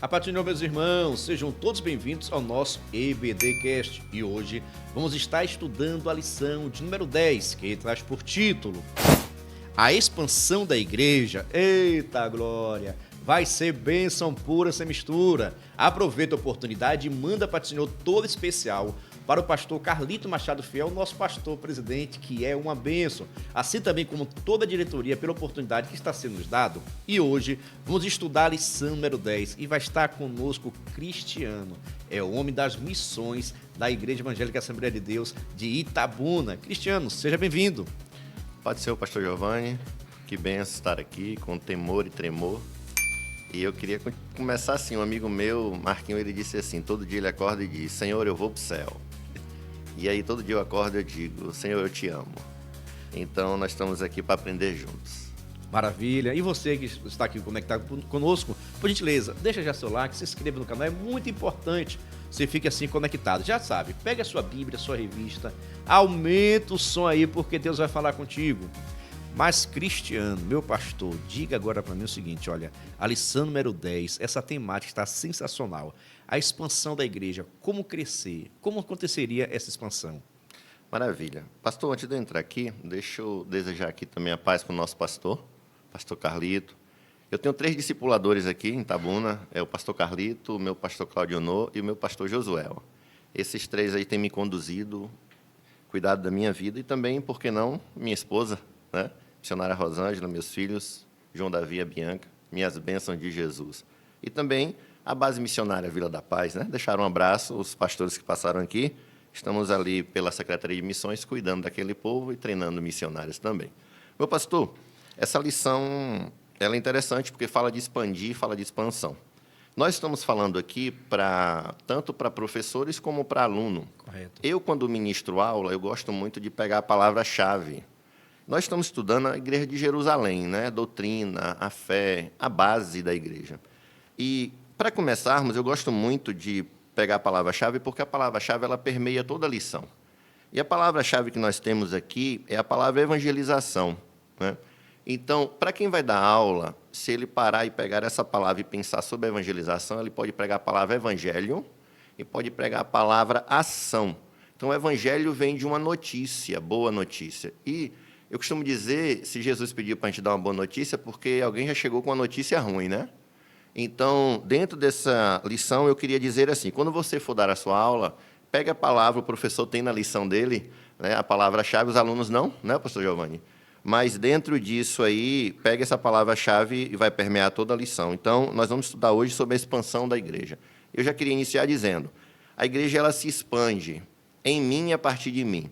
A paz do Senhor, meus irmãos, sejam todos bem-vindos ao nosso EBDcast. E hoje vamos estar estudando a lição de número 10, que traz por título A Expansão da Igreja. Eita glória! Vai ser bênção pura sem mistura. Aproveita a oportunidade e manda para o Senhor todo especial para o pastor Carlito Machado Fiel, nosso pastor presidente, que é uma bênção. Assim também como toda a diretoria, pela oportunidade que está sendo nos dado. E hoje vamos estudar a lição número 10 e vai estar conosco Cristiano. É o homem das missões da Igreja Evangélica Assembleia de Deus de Itabuna. Cristiano, seja bem-vindo. Pode ser o pastor Giovanni, que benção estar aqui com temor e tremor. E eu queria começar assim, um amigo meu, Marquinho, ele disse assim, todo dia ele acorda e diz, Senhor, eu vou pro céu. E aí todo dia eu acordo e eu digo, Senhor, eu te amo. Então nós estamos aqui para aprender juntos. Maravilha. E você que está aqui conectado conosco, por gentileza, deixa já seu like, se inscreva no canal, é muito importante. Você fique assim conectado. Já sabe, pega a sua Bíblia, a sua revista, aumenta o som aí porque Deus vai falar contigo. Mas Cristiano, meu pastor, diga agora para mim o seguinte, olha, a lição número 10, essa temática está sensacional. A expansão da igreja, como crescer, como aconteceria essa expansão? Maravilha. Pastor, antes de eu entrar aqui, deixa eu desejar aqui também a paz para o nosso pastor Carlito. Eu tenho 3 discipuladores aqui em Itabuna, é o pastor Carlito, o meu pastor Claudionô e o meu pastor Josuel. Esses 3 aí têm me conduzido, cuidado da minha vida e também, por que não, minha esposa, né? Missionária Rosângela, meus filhos, João Davi e a Bianca, minhas bênçãos de Jesus. E também a base missionária Vila da Paz, né? Deixaram um abraço, os pastores que passaram aqui. Estamos ali pela Secretaria de Missões, cuidando daquele povo e treinando missionários também. Meu pastor, essa lição ela é interessante porque fala de expandir, fala de expansão. Nós estamos falando aqui tanto para professores como para aluno. Correto. Eu, quando ministro aula, eu gosto muito de pegar a palavra-chave. Nós estamos estudando a Igreja de Jerusalém, né? A doutrina, a fé, a base da igreja. E, para começarmos, eu gosto muito de pegar a palavra-chave, porque a palavra-chave ela permeia toda a lição. E a palavra-chave que nós temos aqui é a palavra evangelização, né? Então, para quem vai dar aula, se ele parar e pegar essa palavra e pensar sobre a evangelização, ele pode pregar a palavra evangelho e pode pregar a palavra ação. Então, o evangelho vem de uma notícia, boa notícia. E eu costumo dizer, se Jesus pediu para a gente dar uma boa notícia, porque alguém já chegou com uma notícia ruim, né? Então, dentro dessa lição, eu queria dizer assim, quando você for dar a sua aula, pega a palavra, o professor tem na lição dele, né, a palavra-chave, os alunos não, né, pastor Giovanni? Mas dentro disso aí, pega essa palavra-chave e vai permear toda a lição. Então, nós vamos estudar hoje sobre a expansão da igreja. Eu já queria iniciar dizendo, a igreja ela se expande em mim e a partir de mim.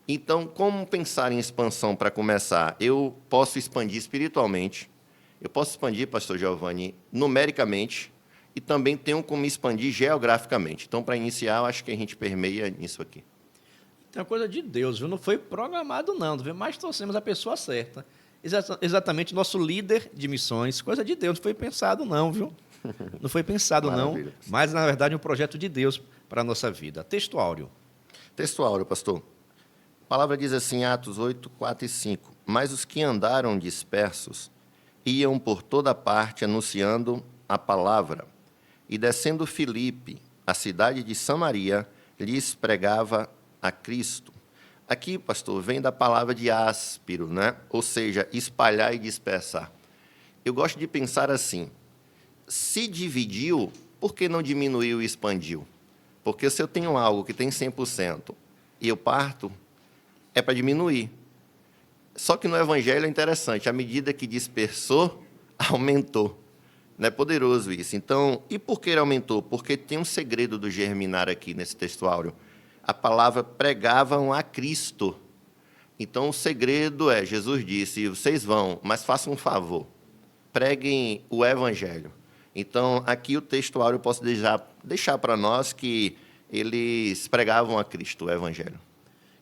Então, como pensar em expansão para começar? Eu posso expandir espiritualmente, eu posso expandir, pastor Giovanni, numericamente, e também tenho como expandir geograficamente. Então, para iniciar, eu acho que a gente permeia nisso aqui. Tem uma coisa de Deus, viu? Não foi programado não, viu? Mas torcemos a pessoa certa. Exatamente, nosso líder de missões, coisa de Deus, não foi pensado não, viu? Não foi pensado não, mas, na verdade, um projeto de Deus para a nossa vida. Texto áureo. Texto áureo, pastor. A palavra diz assim, Atos 8, 4 e 5. Mas os que andaram dispersos iam por toda parte anunciando a palavra. E descendo Filipe, a cidade de Samaria, lhes pregava a Cristo. Aqui, pastor, vem da palavra de áspero, né? Ou seja, espalhar e dispersar. Eu gosto de pensar assim, se dividiu, por que não diminuiu e expandiu? Porque se eu tenho algo que tem 100% e eu parto, é para diminuir. Só que no Evangelho é interessante, à medida que dispersou, aumentou. Não é poderoso isso. Então, e por que ele aumentou? Porque tem um segredo do germinar aqui nesse texto áureo. A palavra pregavam a Cristo. Então, o segredo é, Jesus disse, vocês vão, mas façam um favor, preguem o Evangelho. Então, aqui o texto áureo eu posso deixar para nós que eles pregavam a Cristo, o Evangelho.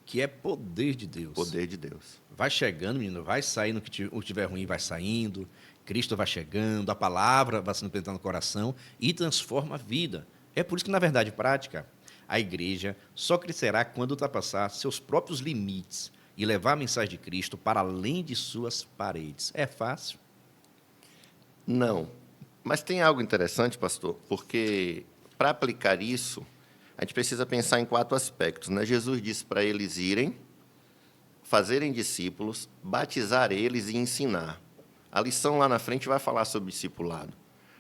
Que é poder de Deus. Poder de Deus. Vai chegando, menino, vai saindo, o que tiver ruim vai saindo, Cristo vai chegando, a palavra vai sendo penetrando no coração e transforma a vida. É por isso que, na verdade prática, a igreja só crescerá quando ultrapassar seus próprios limites e levar a mensagem de Cristo para além de suas paredes. É fácil? Não. Mas tem algo interessante, pastor, porque para aplicar isso, a gente precisa pensar em 4 aspectos, né? Jesus disse para eles irem, fazerem discípulos, batizar eles e ensinar. A lição lá na frente vai falar sobre discipulado.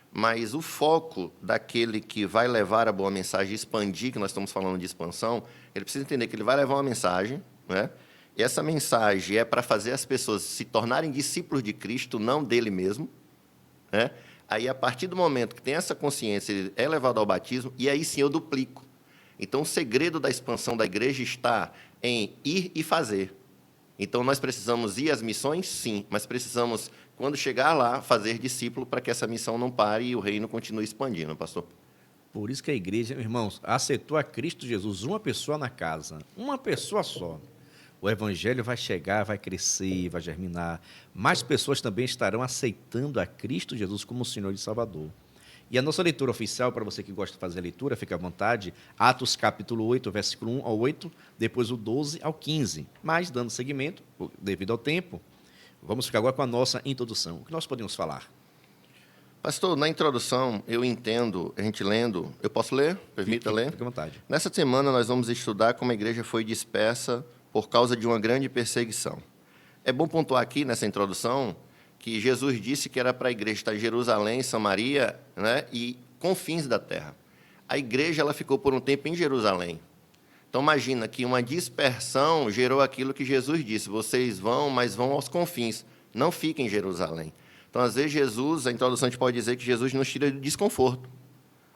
Mas o foco daquele que vai levar a boa mensagem, expandir, que nós estamos falando de expansão, ele precisa entender que ele vai levar uma mensagem, né? E essa mensagem é para fazer as pessoas se tornarem discípulos de Cristo, não dele mesmo, né? Aí, a partir do momento que tem essa consciência, ele é levado ao batismo, e aí sim eu duplico. Então, o segredo da expansão da igreja está em ir e fazer. Então, nós precisamos ir às missões? Sim, mas precisamos, quando chegar lá, fazer discípulo para que essa missão não pare e o reino continue expandindo, pastor. Por isso que a igreja, irmãos, aceitou a Cristo Jesus, uma pessoa na casa, uma pessoa só. O evangelho vai chegar, vai crescer, vai germinar. Mais pessoas também estarão aceitando a Cristo Jesus como Senhor e Salvador. E a nossa leitura oficial, para você que gosta de fazer a leitura, fique à vontade, Atos capítulo 8, versículo 1 ao 8, depois o 12 ao 15. Mas, dando seguimento, devido ao tempo, vamos ficar agora com a nossa introdução. O que nós podemos falar? Pastor, na introdução, eu entendo, a gente lendo, eu posso ler? Permita ler? Fique à vontade. Nessa semana, nós vamos estudar como a igreja foi dispersa por causa de uma grande perseguição. É bom pontuar aqui, nessa introdução, que Jesus disse que era para a igreja estar em Jerusalém, Samaria, né, e confins da terra. A igreja ela ficou por um tempo em Jerusalém. Então, imagina que uma dispersão gerou aquilo que Jesus disse, vocês vão, mas vão aos confins, não fiquem em Jerusalém. Então, às vezes, Jesus, a introdução a gente pode dizer que Jesus nos tira de desconforto.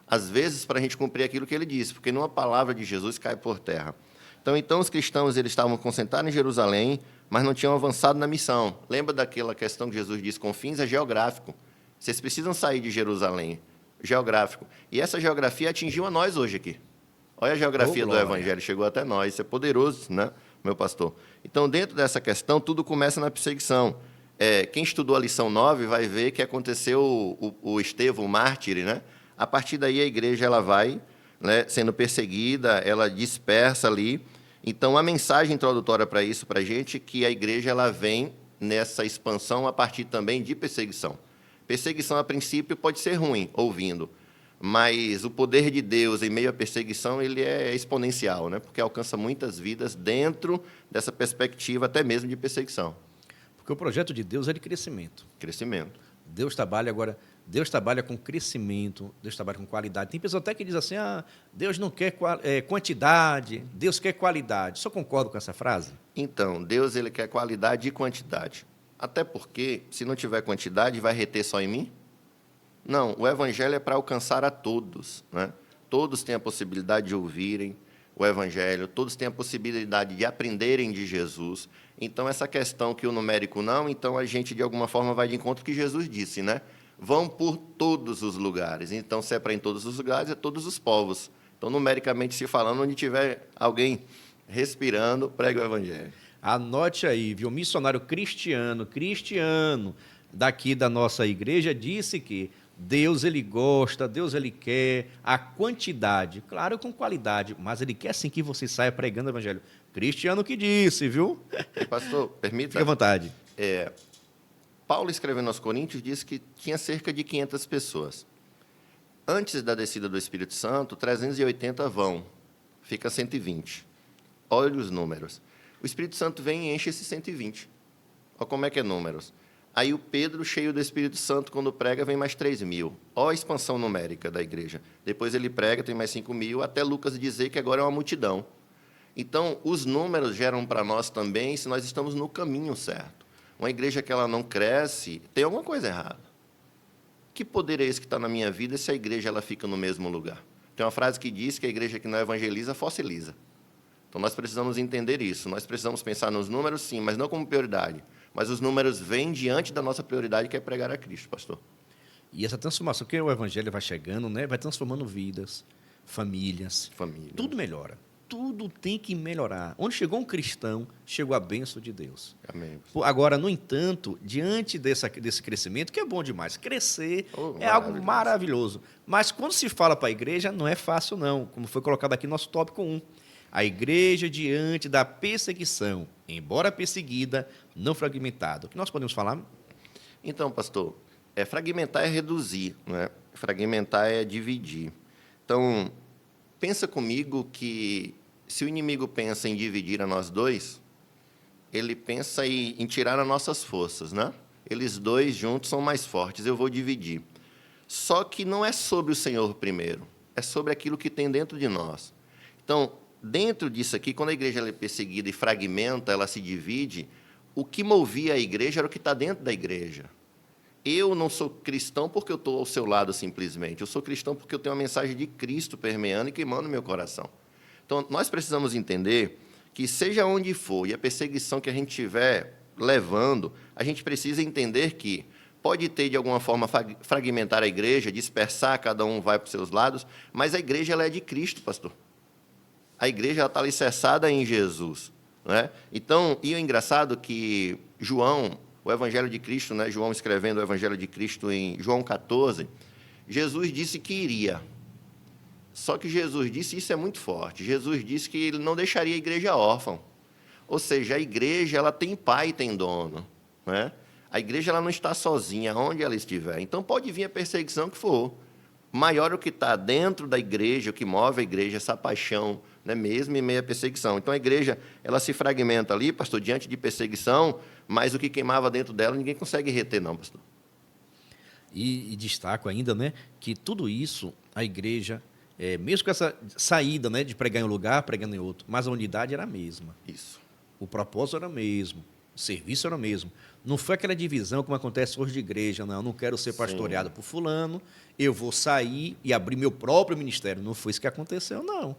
Às vezes, para a gente cumprir aquilo que ele disse, porque nenhuma palavra de Jesus cai por terra. Então os cristãos eles estavam concentrados em Jerusalém, mas não tinham avançado na missão. Lembra daquela questão que Jesus disse, confins é geográfico. Vocês precisam sair de Jerusalém, geográfico. E essa geografia atingiu a nós hoje aqui. Olha a geografia do Evangelho, chegou até nós. Isso é poderoso, né, meu pastor? Então, dentro dessa questão, tudo começa na perseguição. Quem estudou a lição 9 vai ver que aconteceu o Estevão, o mártir, né? A partir daí, a igreja ela vai, né, sendo perseguida, ela dispersa ali. Então, a mensagem introdutória para isso, para a gente, é que a igreja ela vem nessa expansão a partir também de perseguição. Perseguição, a princípio, pode ser ruim, ouvindo, mas o poder de Deus em meio à perseguição ele é exponencial, né? Porque alcança muitas vidas dentro dessa perspectiva até mesmo de perseguição. Porque o projeto de Deus é de crescimento. Crescimento. Deus trabalha com crescimento, Deus trabalha com qualidade. Tem pessoa até que diz assim, Deus não quer quantidade, Deus quer qualidade. Só concordo com essa frase? Então, Deus ele quer qualidade e quantidade. Até porque, se não tiver quantidade, vai reter só em mim? Não, o Evangelho é para alcançar a todos, né? Todos têm a possibilidade de ouvirem o Evangelho, todos têm a possibilidade de aprenderem de Jesus. Então, essa questão que o numérico não, então a gente, de alguma forma, vai de encontro ao que Jesus disse, né? Vão por todos os lugares. Então, se é para em todos os lugares, é todos os povos. Então, numericamente se falando, onde tiver alguém respirando, pregue o Evangelho. Anote aí, viu? O missionário cristiano daqui da nossa igreja disse que Deus ele gosta, Deus ele quer a quantidade, claro com qualidade, mas ele quer sim que você saia pregando o Evangelho. Cristiano que disse, viu? Pastor, permita. Fique à vontade. Paulo, escrevendo aos Coríntios, diz que tinha cerca de 500 pessoas. Antes da descida do Espírito Santo, 380 vão, fica 120. Olha os números. O Espírito Santo vem e enche esses 120. Olha como é que é números. Aí o Pedro, cheio do Espírito Santo, quando prega, vem mais 3.000. Olha a expansão numérica da igreja. Depois ele prega, tem mais 5.000, até Lucas dizer que agora é uma multidão. Então, os números geram para nós também se nós estamos no caminho certo. Uma igreja que ela não cresce, tem alguma coisa errada. Que poder é esse que está na minha vida se a igreja ela fica no mesmo lugar? Tem uma frase que diz que a igreja que não evangeliza, fossiliza. Então, nós precisamos entender isso. Nós precisamos pensar nos números, sim, mas não como prioridade. Mas os números vêm diante da nossa prioridade, que é pregar a Cristo, pastor. E essa transformação, que o Evangelho vai chegando, né, vai transformando vidas, famílias. Tudo melhora. Tudo tem que melhorar. Onde chegou um cristão, chegou a bênção de Deus. Amém. Agora, no entanto, diante desse crescimento, que é bom demais, crescer é algo maravilhoso. Mas quando se fala para a igreja, não é fácil não, como foi colocado aqui no nosso tópico 1. A igreja diante da perseguição, embora perseguida, não fragmentada. O que nós podemos falar? Então, pastor, Fragmentar é reduzir, não é? Fragmentar é dividir. Então, pensa comigo que se o inimigo pensa em dividir a nós dois, ele pensa em tirar as nossas forças, né? Eles dois juntos são mais fortes, eu vou dividir. Só que não é sobre o Senhor primeiro, é sobre aquilo que tem dentro de nós. Então, dentro disso aqui, quando a igreja ela é perseguida e fragmenta, ela se divide, o que movia a igreja era o que está dentro da igreja. Eu não sou cristão porque eu estou ao seu lado simplesmente. Eu sou cristão porque eu tenho uma mensagem de Cristo permeando e queimando meu coração. Então, nós precisamos entender que, seja onde for, e a perseguição que a gente estiver levando, a gente precisa entender que pode ter, de alguma forma, fragmentar a igreja, dispersar, cada um vai para os seus lados, mas a igreja ela é de Cristo, pastor. A igreja está alicerçada em Jesus. Não é? Então, e o engraçado é que João, o Evangelho de Cristo, né, João escrevendo o Evangelho de Cristo em João 14, Jesus disse que iria. Só que Jesus disse, isso é muito forte, Jesus disse que ele não deixaria a igreja órfã. Ou seja, a igreja ela tem pai e tem dono. Né? A igreja ela não está sozinha, onde ela estiver. Então, pode vir a perseguição que for. Maior o que está dentro da igreja, o que move a igreja, essa paixão, né, mesmo em meio à perseguição. Então, a igreja ela se fragmenta ali, pastor, diante de perseguição, mas o que queimava dentro dela, ninguém consegue reter, não, pastor. E destaco ainda, né, que tudo isso, a igreja, mesmo com essa saída, né, de pregar em um lugar, pregando em outro, mas a unidade era a mesma. Isso. O propósito era o mesmo, o serviço era o mesmo. Não foi aquela divisão como acontece hoje de igreja, não, eu não quero ser pastoreado por fulano, eu vou sair e abrir meu próprio ministério. Não foi isso que aconteceu, não.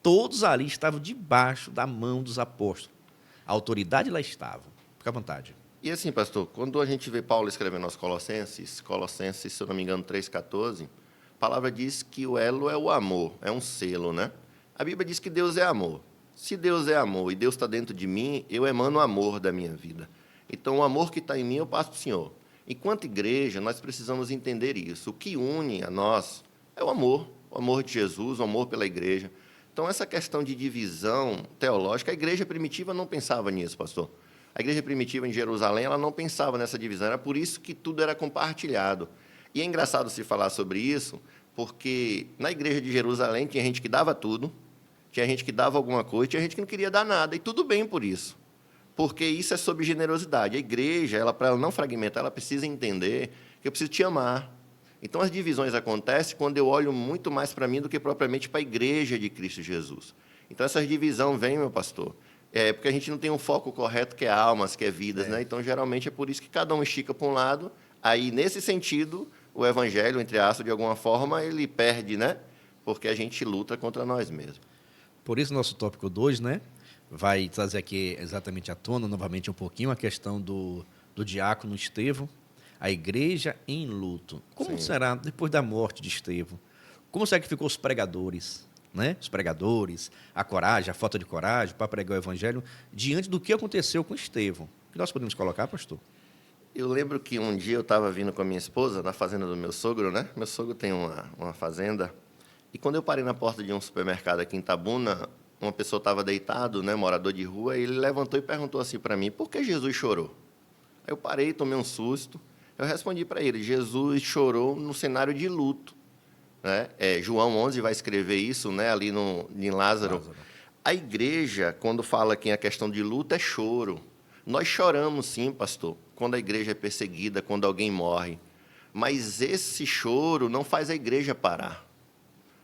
Todos ali estavam debaixo da mão dos apóstolos. A autoridade lá estava. Fica à vontade. E assim, pastor, quando a gente vê Paulo escrevendo aos Colossenses, se eu não me engano, 3,14, a palavra diz que o elo é o amor, é um selo, né? A Bíblia diz que Deus é amor. Se Deus é amor e Deus está dentro de mim, eu emano o amor da minha vida. Então, o amor que está em mim, eu passo para o Senhor. Enquanto igreja, nós precisamos entender isso. O que une a nós é o amor de Jesus, o amor pela igreja. Então, essa questão de divisão teológica, a igreja primitiva não pensava nisso, pastor. A igreja primitiva em Jerusalém, ela não pensava nessa divisão, era por isso que tudo era compartilhado. E é engraçado se falar sobre isso, porque na igreja de Jerusalém tinha gente que dava tudo, tinha gente que dava alguma coisa, tinha gente que não queria dar nada, e tudo bem por isso. Porque isso é sobre generosidade. A igreja, para ela não fragmentar, ela precisa entender que eu preciso te amar. Então, as divisões acontecem quando eu olho muito mais para mim do que propriamente para a igreja de Cristo Jesus. Então, essa divisão vem, meu pastor, porque a gente não tem um foco correto, que é almas, que é vidas. Né? Então, geralmente, é por isso que cada um estica para um lado. Aí, nesse sentido, o evangelho, entre aspas, de alguma forma, ele perde, né? Porque a gente luta contra nós mesmos. Por isso, nosso tópico 2, né, vai trazer aqui exatamente à tona, novamente, um pouquinho, a questão do diácono Estevão, a igreja em luto. Como será depois da morte de Estevão? Como será que ficou os pregadores, né? Os pregadores, a coragem, a falta de coragem para pregar o evangelho, diante do que aconteceu com Estevão? O que nós podemos colocar, pastor? Eu lembro que um dia eu estava vindo com a minha esposa na fazenda do meu sogro, né? Meu sogro tem uma fazenda. E quando eu parei na porta de um supermercado aqui em Itabuna, uma pessoa estava deitado, né, morador de rua, e ele levantou e perguntou assim para mim, por que Jesus chorou? Aí eu parei, tomei um susto. Eu respondi para ele, Jesus chorou no cenário de luto. Né? João 11 vai escrever isso, né, ali em Lázaro. A igreja, quando fala aqui a questão de luto, é choro. Nós choramos, sim, pastor, quando a igreja é perseguida, quando alguém morre. Mas esse choro não faz a igreja parar.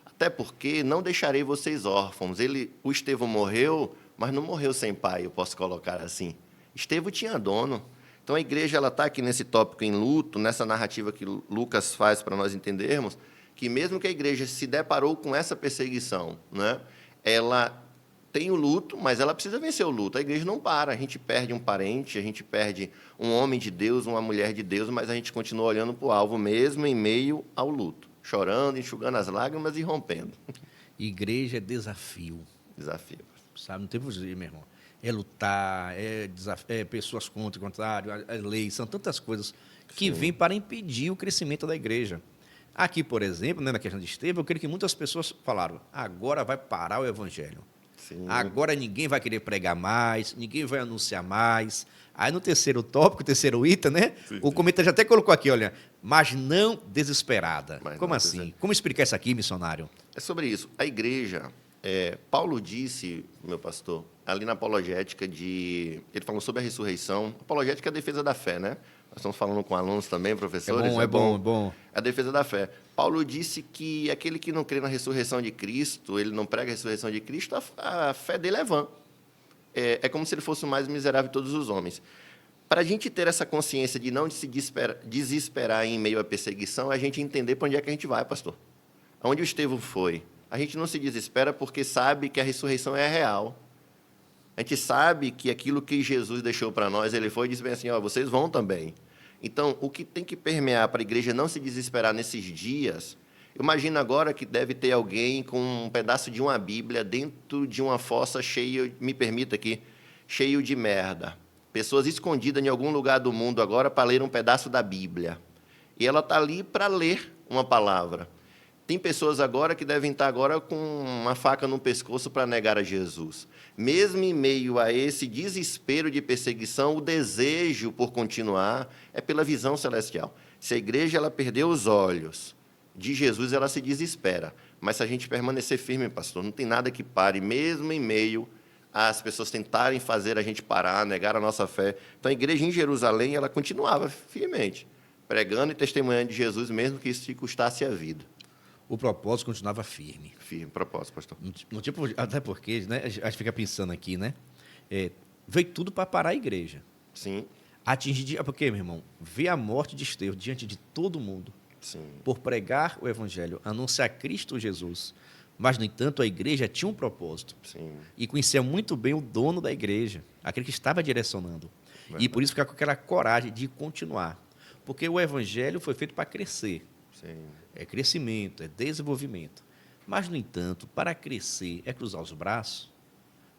Até porque não deixarei vocês órfãos. O Estevão morreu, mas não morreu sem pai, eu posso colocar assim. Estevão tinha dono. Então, a igreja está aqui nesse tópico em luto, nessa narrativa que Lucas faz para nós entendermos, que mesmo que a igreja se deparou com essa perseguição, né, ela tem o luto, mas ela precisa vencer o luto. A igreja não para. A gente perde um parente, a gente perde um homem de Deus, uma mulher de Deus, mas a gente continua olhando para o alvo mesmo em meio ao luto. Chorando, enxugando as lágrimas e rompendo. Igreja é desafio. Desafio. Sabe, não tem fugir, meu irmão. É lutar, é pessoas contra o contrário, as leis, são tantas coisas que vêm para impedir o crescimento da igreja. Aqui, por exemplo, né, na questão de Estevão, eu creio que muitas pessoas falaram, agora vai parar o evangelho. Sim. Agora ninguém vai querer pregar mais, ninguém vai anunciar mais. Aí no terceiro tópico, terceiro item, né? Sim, O comentário já até colocou aqui, olha, mas não desesperada. Mas Como não assim? desesperada. Como explicar isso aqui, missionário? É sobre isso. A igreja, Paulo disse, meu pastor, ali na apologética ele falou sobre a ressurreição. Apologética é a defesa da fé, né? Nós estamos falando com alunos também, professores. É bom. A defesa da fé. Paulo disse que aquele que não crê na ressurreição de Cristo, ele não prega a ressurreição de Cristo, a fé dele é vã. É como se ele fosse o mais miserável de todos os homens. Para a gente ter essa consciência de não se desesperar em meio à perseguição, é a gente entender para onde é que a gente vai, pastor. Aonde o Estevão foi. A gente não se desespera porque sabe que a ressurreição é real. A gente sabe que aquilo que Jesus deixou para nós, ele foi e disse bem assim, vocês vão também. Então, o que tem que permear para a igreja não se desesperar nesses dias, imagina agora que deve ter alguém com um pedaço de uma Bíblia dentro de uma fossa cheia, me permita aqui, cheio de merda. Pessoas escondidas em algum lugar do mundo agora para ler um pedaço da Bíblia. E ela está ali para ler uma palavra. Tem pessoas agora que devem estar agora com uma faca no pescoço para negar a Jesus. Mesmo em meio a esse desespero de perseguição, o desejo por continuar é pela visão celestial. Se a igreja ela perdeu os olhos de Jesus, ela se desespera. Mas se a gente permanecer firme, pastor, não tem nada que pare, mesmo em meio às pessoas tentarem fazer a gente parar, negar a nossa fé. Então, a igreja em Jerusalém, ela continuava firmemente, pregando e testemunhando de Jesus, mesmo que isso te custasse a vida. O propósito continuava firme. Firme, propósito, pastor. No tipo, até porque, né, a gente fica pensando aqui, né? Veio tudo para parar a igreja. Sim. Porque, meu irmão, ver a morte de Estevão diante de todo mundo, Sim. por pregar o evangelho, anunciar Cristo Jesus. Mas, no entanto, a igreja tinha um propósito. Sim. E conhecia muito bem o dono da igreja, aquele que estava direcionando. Verdade. E por isso ficar com aquela coragem de continuar. Porque o evangelho foi feito para crescer. Sim. É crescimento, é desenvolvimento. Mas, no entanto, para crescer é cruzar os braços.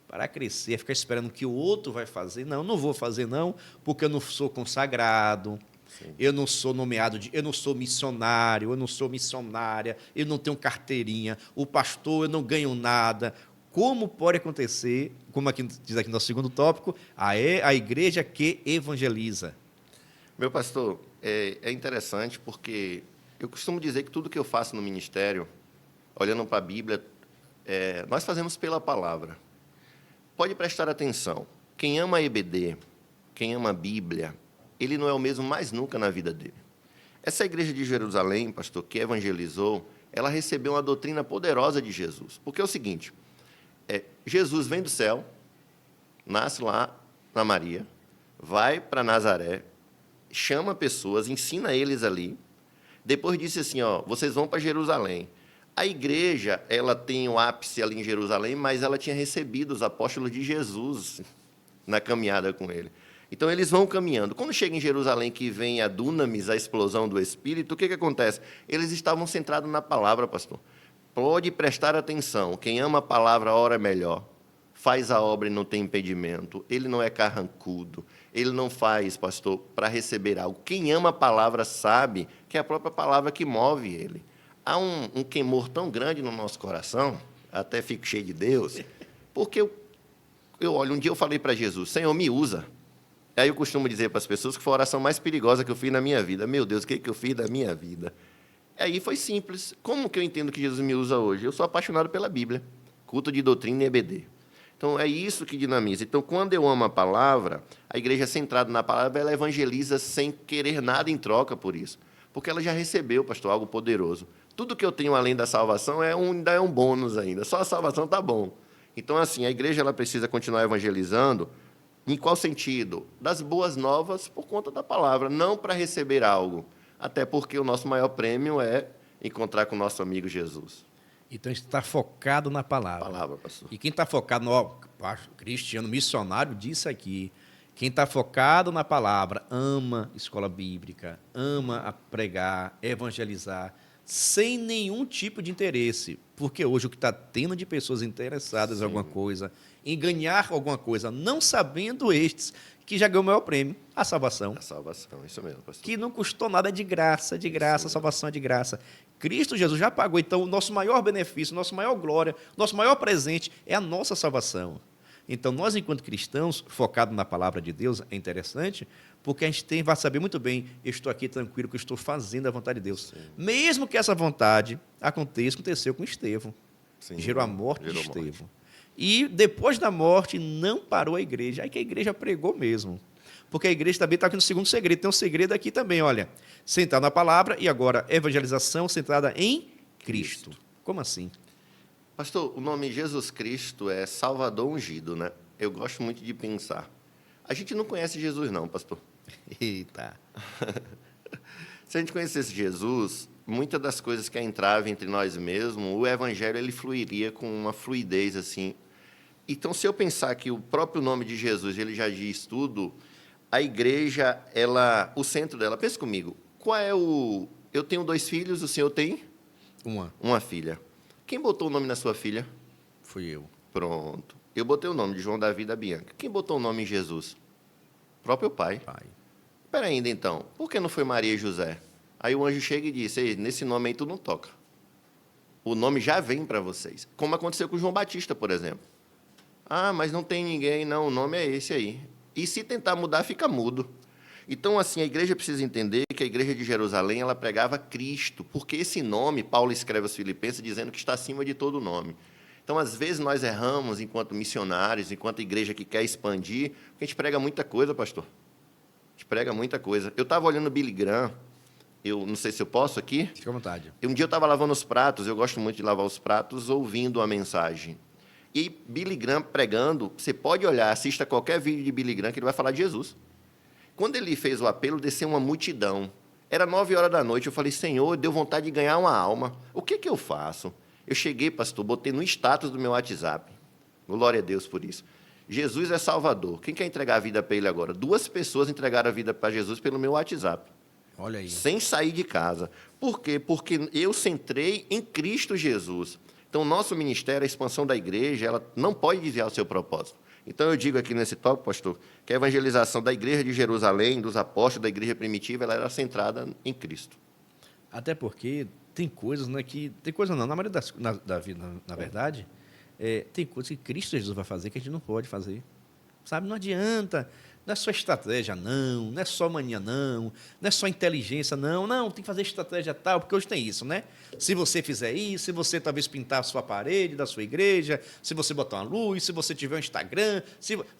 Para crescer é ficar esperando que o outro vai fazer. Não, não vou fazer não, porque eu não sou consagrado. Sim. Eu não sou nomeado, eu não sou missionário, eu não sou missionária, eu não tenho carteirinha, o pastor, eu não ganho nada. Como pode acontecer, como aqui, diz aqui no nosso segundo tópico, a igreja que evangeliza? Meu pastor, é interessante porque eu costumo dizer que tudo que eu faço no ministério, olhando para a Bíblia, nós fazemos pela palavra. Pode prestar atenção, quem ama a EBD, quem ama a Bíblia, ele não é o mesmo mais nunca na vida dele. Essa igreja de Jerusalém, pastor, que evangelizou, ela recebeu uma doutrina poderosa de Jesus. Porque é o seguinte, Jesus vem do céu, nasce lá na Maria, vai para Nazaré, chama pessoas, ensina eles ali, depois disse assim, vocês vão para Jerusalém. A igreja, ela tem o ápice ali em Jerusalém, mas ela tinha recebido os apóstolos de Jesus na caminhada com ele. Então, eles vão caminhando. Quando chega em Jerusalém, que vem a dunamis, a explosão do Espírito, o que acontece? Eles estavam centrados na palavra, pastor. Pode prestar atenção. Quem ama a palavra, ora melhor. Faz a obra e não tem impedimento. Ele não é carrancudo. Ele não faz, pastor, para receber algo. Quem ama a palavra sabe que é a própria palavra que move ele. Há um queimor tão grande no nosso coração, até fico cheio de Deus, porque eu olho, um dia eu falei para Jesus, Senhor, me usa. Aí eu costumo dizer para as pessoas que foi a oração mais perigosa que eu fiz na minha vida. Meu Deus, o que eu fiz da minha vida? Aí foi simples. Como que eu entendo que Jesus me usa hoje? Eu sou apaixonado pela Bíblia, culto de doutrina e EBD. Então, é isso que dinamiza. Então, quando eu amo a palavra, a igreja centrada na palavra, ela evangeliza sem querer nada em troca por isso. Porque ela já recebeu, pastor, algo poderoso. Tudo que eu tenho além da salvação ainda é um bônus ainda. Só a salvação está bom. Então, assim, a igreja ela precisa continuar evangelizando. Em qual sentido? Das boas novas por conta da palavra, não para receber algo. Até porque o nosso maior prêmio é encontrar com o nosso amigo Jesus. Então, a gente está focado na palavra. Palavra, pastor. E quem está focado no cristiano missionário disse aqui, quem está focado na palavra ama escola bíblica, ama a pregar, evangelizar, sem nenhum tipo de interesse. Porque hoje o que está tendo de pessoas interessadas em alguma coisa, em ganhar alguma coisa, não sabendo estes que já ganhou o maior prêmio, a salvação. A salvação, isso mesmo, pastor. Que não custou nada, é de graça, a salvação é de graça. Cristo Jesus já pagou, então o nosso maior benefício, nossa maior glória, nosso maior presente é a nossa salvação. Então, nós, enquanto cristãos, focados na palavra de Deus, é interessante, porque a gente vai saber muito bem, eu estou aqui tranquilo, que eu estou fazendo a vontade de Deus. Sim. Mesmo que essa vontade aconteceu com Estevão. Sim, gerou a morte de Estevão. E, depois da morte, não parou a igreja. Aí que a igreja pregou mesmo. Porque a igreja também está aqui no segundo segredo. Tem um segredo aqui também, olha. Centrar na palavra e agora evangelização centrada em Cristo. Como assim? Pastor, o nome Jesus Cristo é Salvador ungido, né? Eu gosto muito de pensar. A gente não conhece Jesus, não, pastor. Eita. Se a gente conhecesse Jesus, muitas das coisas que entravam entre nós mesmos, o evangelho ele fluiria com uma fluidez assim. Então, se eu pensar que o próprio nome de Jesus ele já diz tudo, a igreja, o centro dela, pensa comigo, qual é o... Eu tenho 2 filhos, o senhor tem? Uma filha. Quem botou o nome na sua filha? Fui eu. Pronto. Eu botei o nome de João Davi da Bianca. Quem botou o nome em Jesus? O próprio pai. Espera ainda, então. Por que não foi Maria e José? Aí o anjo chega e diz, ei, nesse nome aí tu não toca. O nome já vem para vocês. Como aconteceu com João Batista, por exemplo. Ah, mas não tem ninguém. Não, o nome é esse aí. E se tentar mudar, fica mudo. Então, assim, a igreja precisa entender que a igreja de Jerusalém, ela pregava Cristo, porque esse nome, Paulo escreve aos Filipenses, dizendo que está acima de todo nome. Então, às vezes, nós erramos enquanto missionários, enquanto igreja que quer expandir, porque a gente prega muita coisa, pastor. A gente prega muita coisa. Eu estava olhando Billy Graham, eu não sei se eu posso aqui. Fica à vontade. Um dia eu estava lavando os pratos, eu gosto muito de lavar os pratos, ouvindo a mensagem. E Billy Graham pregando, você pode olhar, assista qualquer vídeo de Billy Graham, que ele vai falar de Jesus. Quando ele fez o apelo, desceu uma multidão. Era 9h da noite, eu falei, Senhor, deu vontade de ganhar uma alma. O que eu faço? Eu cheguei, pastor, botei no status do meu WhatsApp. Glória a Deus por isso. Jesus é Salvador. Quem quer entregar a vida para ele agora? 2 pessoas entregaram a vida para Jesus pelo meu WhatsApp. Olha aí. Sem sair de casa. Por quê? Porque eu centrei em Cristo Jesus. Então, o nosso ministério, a expansão da igreja, ela não pode desviar o seu propósito. Então, eu digo aqui nesse tópico, pastor, que a evangelização da igreja de Jerusalém, dos apóstolos, da igreja primitiva, ela era centrada em Cristo. Até porque tem coisas, né, que... Tem coisas não, na maioria da vida, na verdade, tem coisas que Cristo Jesus vai fazer que a gente não pode fazer. Sabe, não adianta... Não é só estratégia, não é só mania, não é só inteligência, não, tem que fazer estratégia tal, porque hoje tem isso, né? Se você fizer isso, se você talvez pintar a sua parede da sua igreja, se você botar uma luz, se você tiver um Instagram,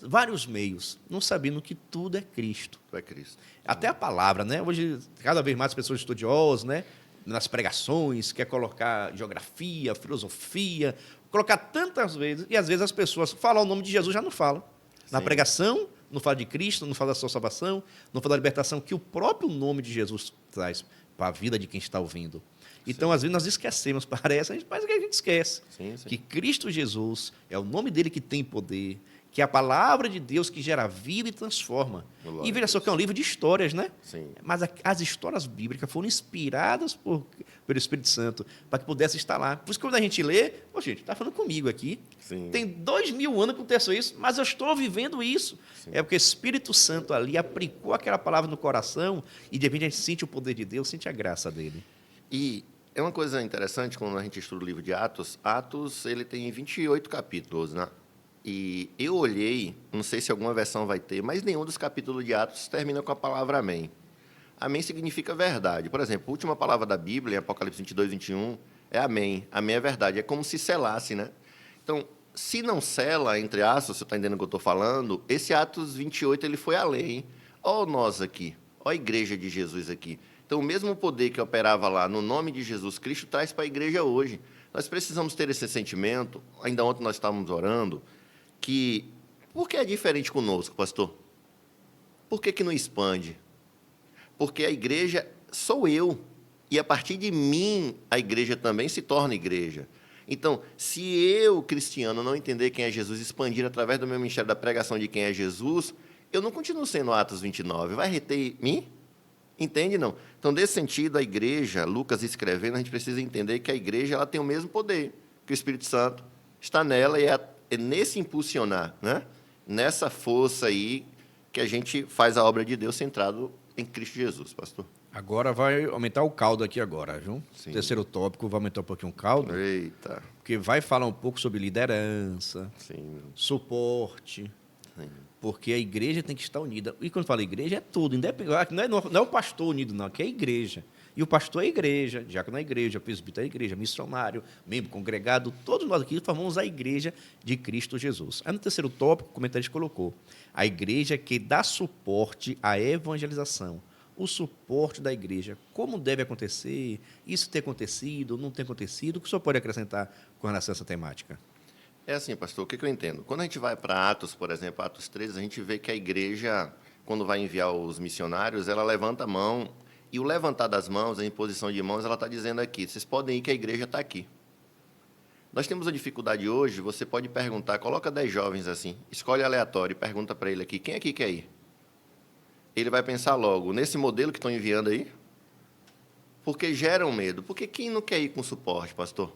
vários meios, não sabendo que tudo é Cristo. É Cristo. Até a palavra, né? Hoje, cada vez mais pessoas estudiosas, né? Nas pregações, quer colocar geografia, filosofia, colocar tantas vezes, e às vezes as pessoas falam o nome de Jesus, já não falam. Na Sim. Pregação, não fala de Cristo, não fala da sua salvação, não fala da libertação que o próprio nome de Jesus traz para a vida de quem está ouvindo. Então, Sim. às vezes, nós esquecemos, parece, mas a gente esquece. Sim. Que Cristo Jesus é o nome dele que tem poder, que é a palavra de Deus que gera vida e transforma. Glória E veja só que é um livro de histórias, né? Sim. Mas as histórias bíblicas foram inspiradas pelo Espírito Santo para que pudesse estar lá. Por isso que quando a gente lê, gente, está falando comigo aqui. Sim. Tem 2000 anos que aconteceu isso, mas eu estou vivendo isso. Sim. É porque o Espírito Santo ali aplicou aquela palavra no coração e de repente a gente sente o poder de Deus, sente a graça dele. E é uma coisa interessante quando a gente estuda o livro de Atos. Atos ele tem 28 capítulos, né? E eu olhei, não sei se alguma versão vai ter, mas nenhum dos capítulos de Atos termina com a palavra amém. Amém significa verdade. Por exemplo, a última palavra da Bíblia, em Apocalipse 22, 21, é amém. Amém é verdade. É como se selasse, né? Então, se não sela, entre aspas, você está entendendo o que eu estou falando, esse Atos 28 ele foi além. Ó nós aqui, ó a igreja de Jesus aqui. Então, o mesmo poder que operava lá no nome de Jesus Cristo traz para a igreja hoje. Nós precisamos ter esse sentimento. Ainda ontem nós estávamos orando, que... Por que é diferente conosco, pastor? Por que não expande? Porque a igreja sou eu. E, a partir de mim, a igreja também se torna igreja. Então, se eu, cristiano, não entender quem é Jesus, expandir através do meu ministério da pregação de quem é Jesus, eu não continuo sendo Atos 29. Vai reter mim? Entende, não? Então, nesse sentido, a igreja, Lucas escrevendo, a gente precisa entender que a igreja ela tem o mesmo poder, que o Espírito Santo está nela e é nesse impulsionar, né? Nessa força aí que a gente faz a obra de Deus centrado em Cristo Jesus, pastor. Agora vai aumentar o caldo aqui agora, viu? Sim. Terceiro tópico vai aumentar um pouquinho o caldo, Eita. porque vai falar um pouco sobre liderança, Sim. suporte, Sim. porque a igreja tem que estar unida. E quando fala igreja, é tudo, independente. Não é o pastor unido, não, aqui é a igreja. E o pastor é a igreja, diácono é a igreja, presbítero é a igreja, missionário, membro congregado, todos nós aqui formamos a igreja de Cristo Jesus. Aí no terceiro tópico, o comentarista colocou, a igreja que dá suporte à evangelização. O suporte da igreja, como deve acontecer, isso tem acontecido, não tem acontecido, o que o senhor pode acrescentar com relação a essa temática? É assim, pastor, o que eu entendo? Quando a gente vai para Atos, por exemplo, Atos 13, a gente vê que a igreja, quando vai enviar os missionários, ela levanta a mão, e o levantar das mãos, a imposição de mãos, ela está dizendo aqui, vocês podem ir que a igreja está aqui. Nós temos uma dificuldade hoje, você pode perguntar, coloca 10 jovens assim, escolhe aleatório e pergunta para ele aqui, quem aqui quer ir? Ele vai pensar logo, nesse modelo que estão enviando aí? Porque gera um medo. Porque quem não quer ir com suporte, pastor?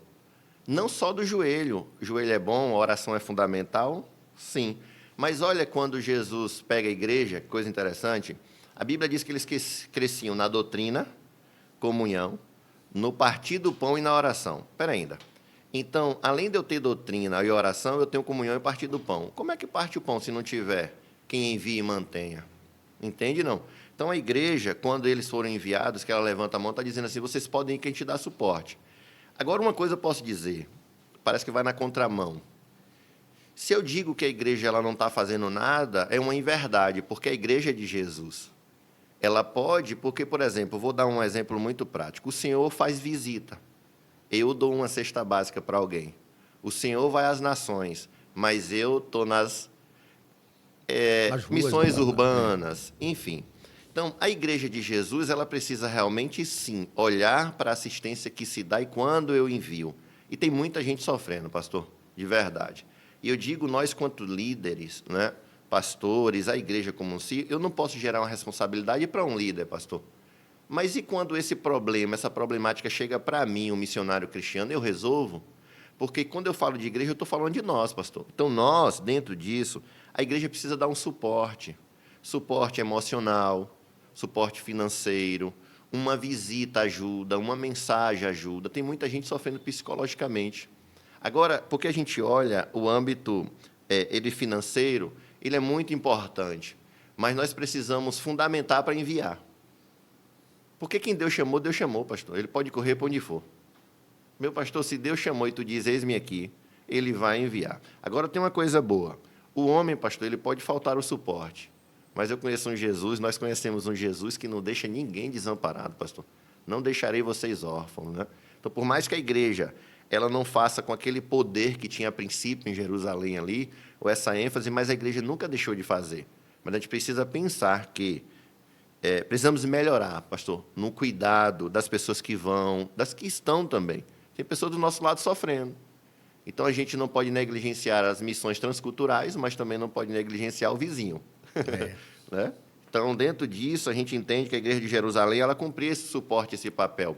Não só do joelho. O joelho é bom, a oração é fundamental, sim. Mas olha quando Jesus pega a igreja, coisa interessante, a Bíblia diz que eles cresciam na doutrina, comunhão, no partir do pão e na oração. Espera ainda. Então, além de eu ter doutrina e oração, eu tenho comunhão e partir do pão. Como é que parte o pão se não tiver quem envie e mantenha? Entende, não? Então, a igreja, quando eles foram enviados, que ela levanta a mão, está dizendo assim, vocês podem ir que a gente dá suporte. Agora, uma coisa eu posso dizer, parece que vai na contramão. Se eu digo que a igreja ela não está fazendo nada, é uma inverdade, porque a igreja é de Jesus. Ela pode, porque, por exemplo, vou dar um exemplo muito prático. O Senhor faz visita. Eu dou uma cesta básica para alguém. O Senhor vai às nações, mas eu estou nas missões urbanas, enfim. Então, a igreja de Jesus, ela precisa realmente, sim, olhar para a assistência que se dá e quando eu envio. E tem muita gente sofrendo, pastor, de verdade. E eu digo, nós, quanto líderes, né, pastores, a igreja como si, eu não posso gerar uma responsabilidade para um líder, pastor. Mas e quando esse problema, essa problemática chega para mim, um missionário cristiano, eu resolvo? Porque quando eu falo de igreja, eu estou falando de nós, pastor. Então, nós, dentro disso, a igreja precisa dar um suporte. Suporte emocional, suporte financeiro, uma visita ajuda, uma mensagem ajuda. Tem muita gente sofrendo psicologicamente. Agora, porque a gente olha o âmbito ele financeiro, ele é muito importante, mas nós precisamos fundamentar para enviar. Porque quem Deus chamou, pastor. Ele pode correr para onde for. Meu pastor, se Deus chamou e tu diz, eis-me aqui, ele vai enviar. Agora, tem uma coisa boa. O homem, pastor, ele pode faltar o suporte. Mas eu conheço um Jesus, nós conhecemos um Jesus que não deixa ninguém desamparado, pastor. Não deixarei vocês órfãos, né? Então, por mais que a igreja ela não faça com aquele poder que tinha a princípio em Jerusalém ali, ou essa ênfase, mas a igreja nunca deixou de fazer. Mas a gente precisa pensar que precisamos melhorar, pastor, no cuidado das pessoas que vão, das que estão também. Tem pessoas do nosso lado sofrendo. Então, a gente não pode negligenciar as missões transculturais, mas também não pode negligenciar o vizinho. Né? Então, dentro disso, a gente entende que a Igreja de Jerusalém ela cumpria esse suporte, esse papel.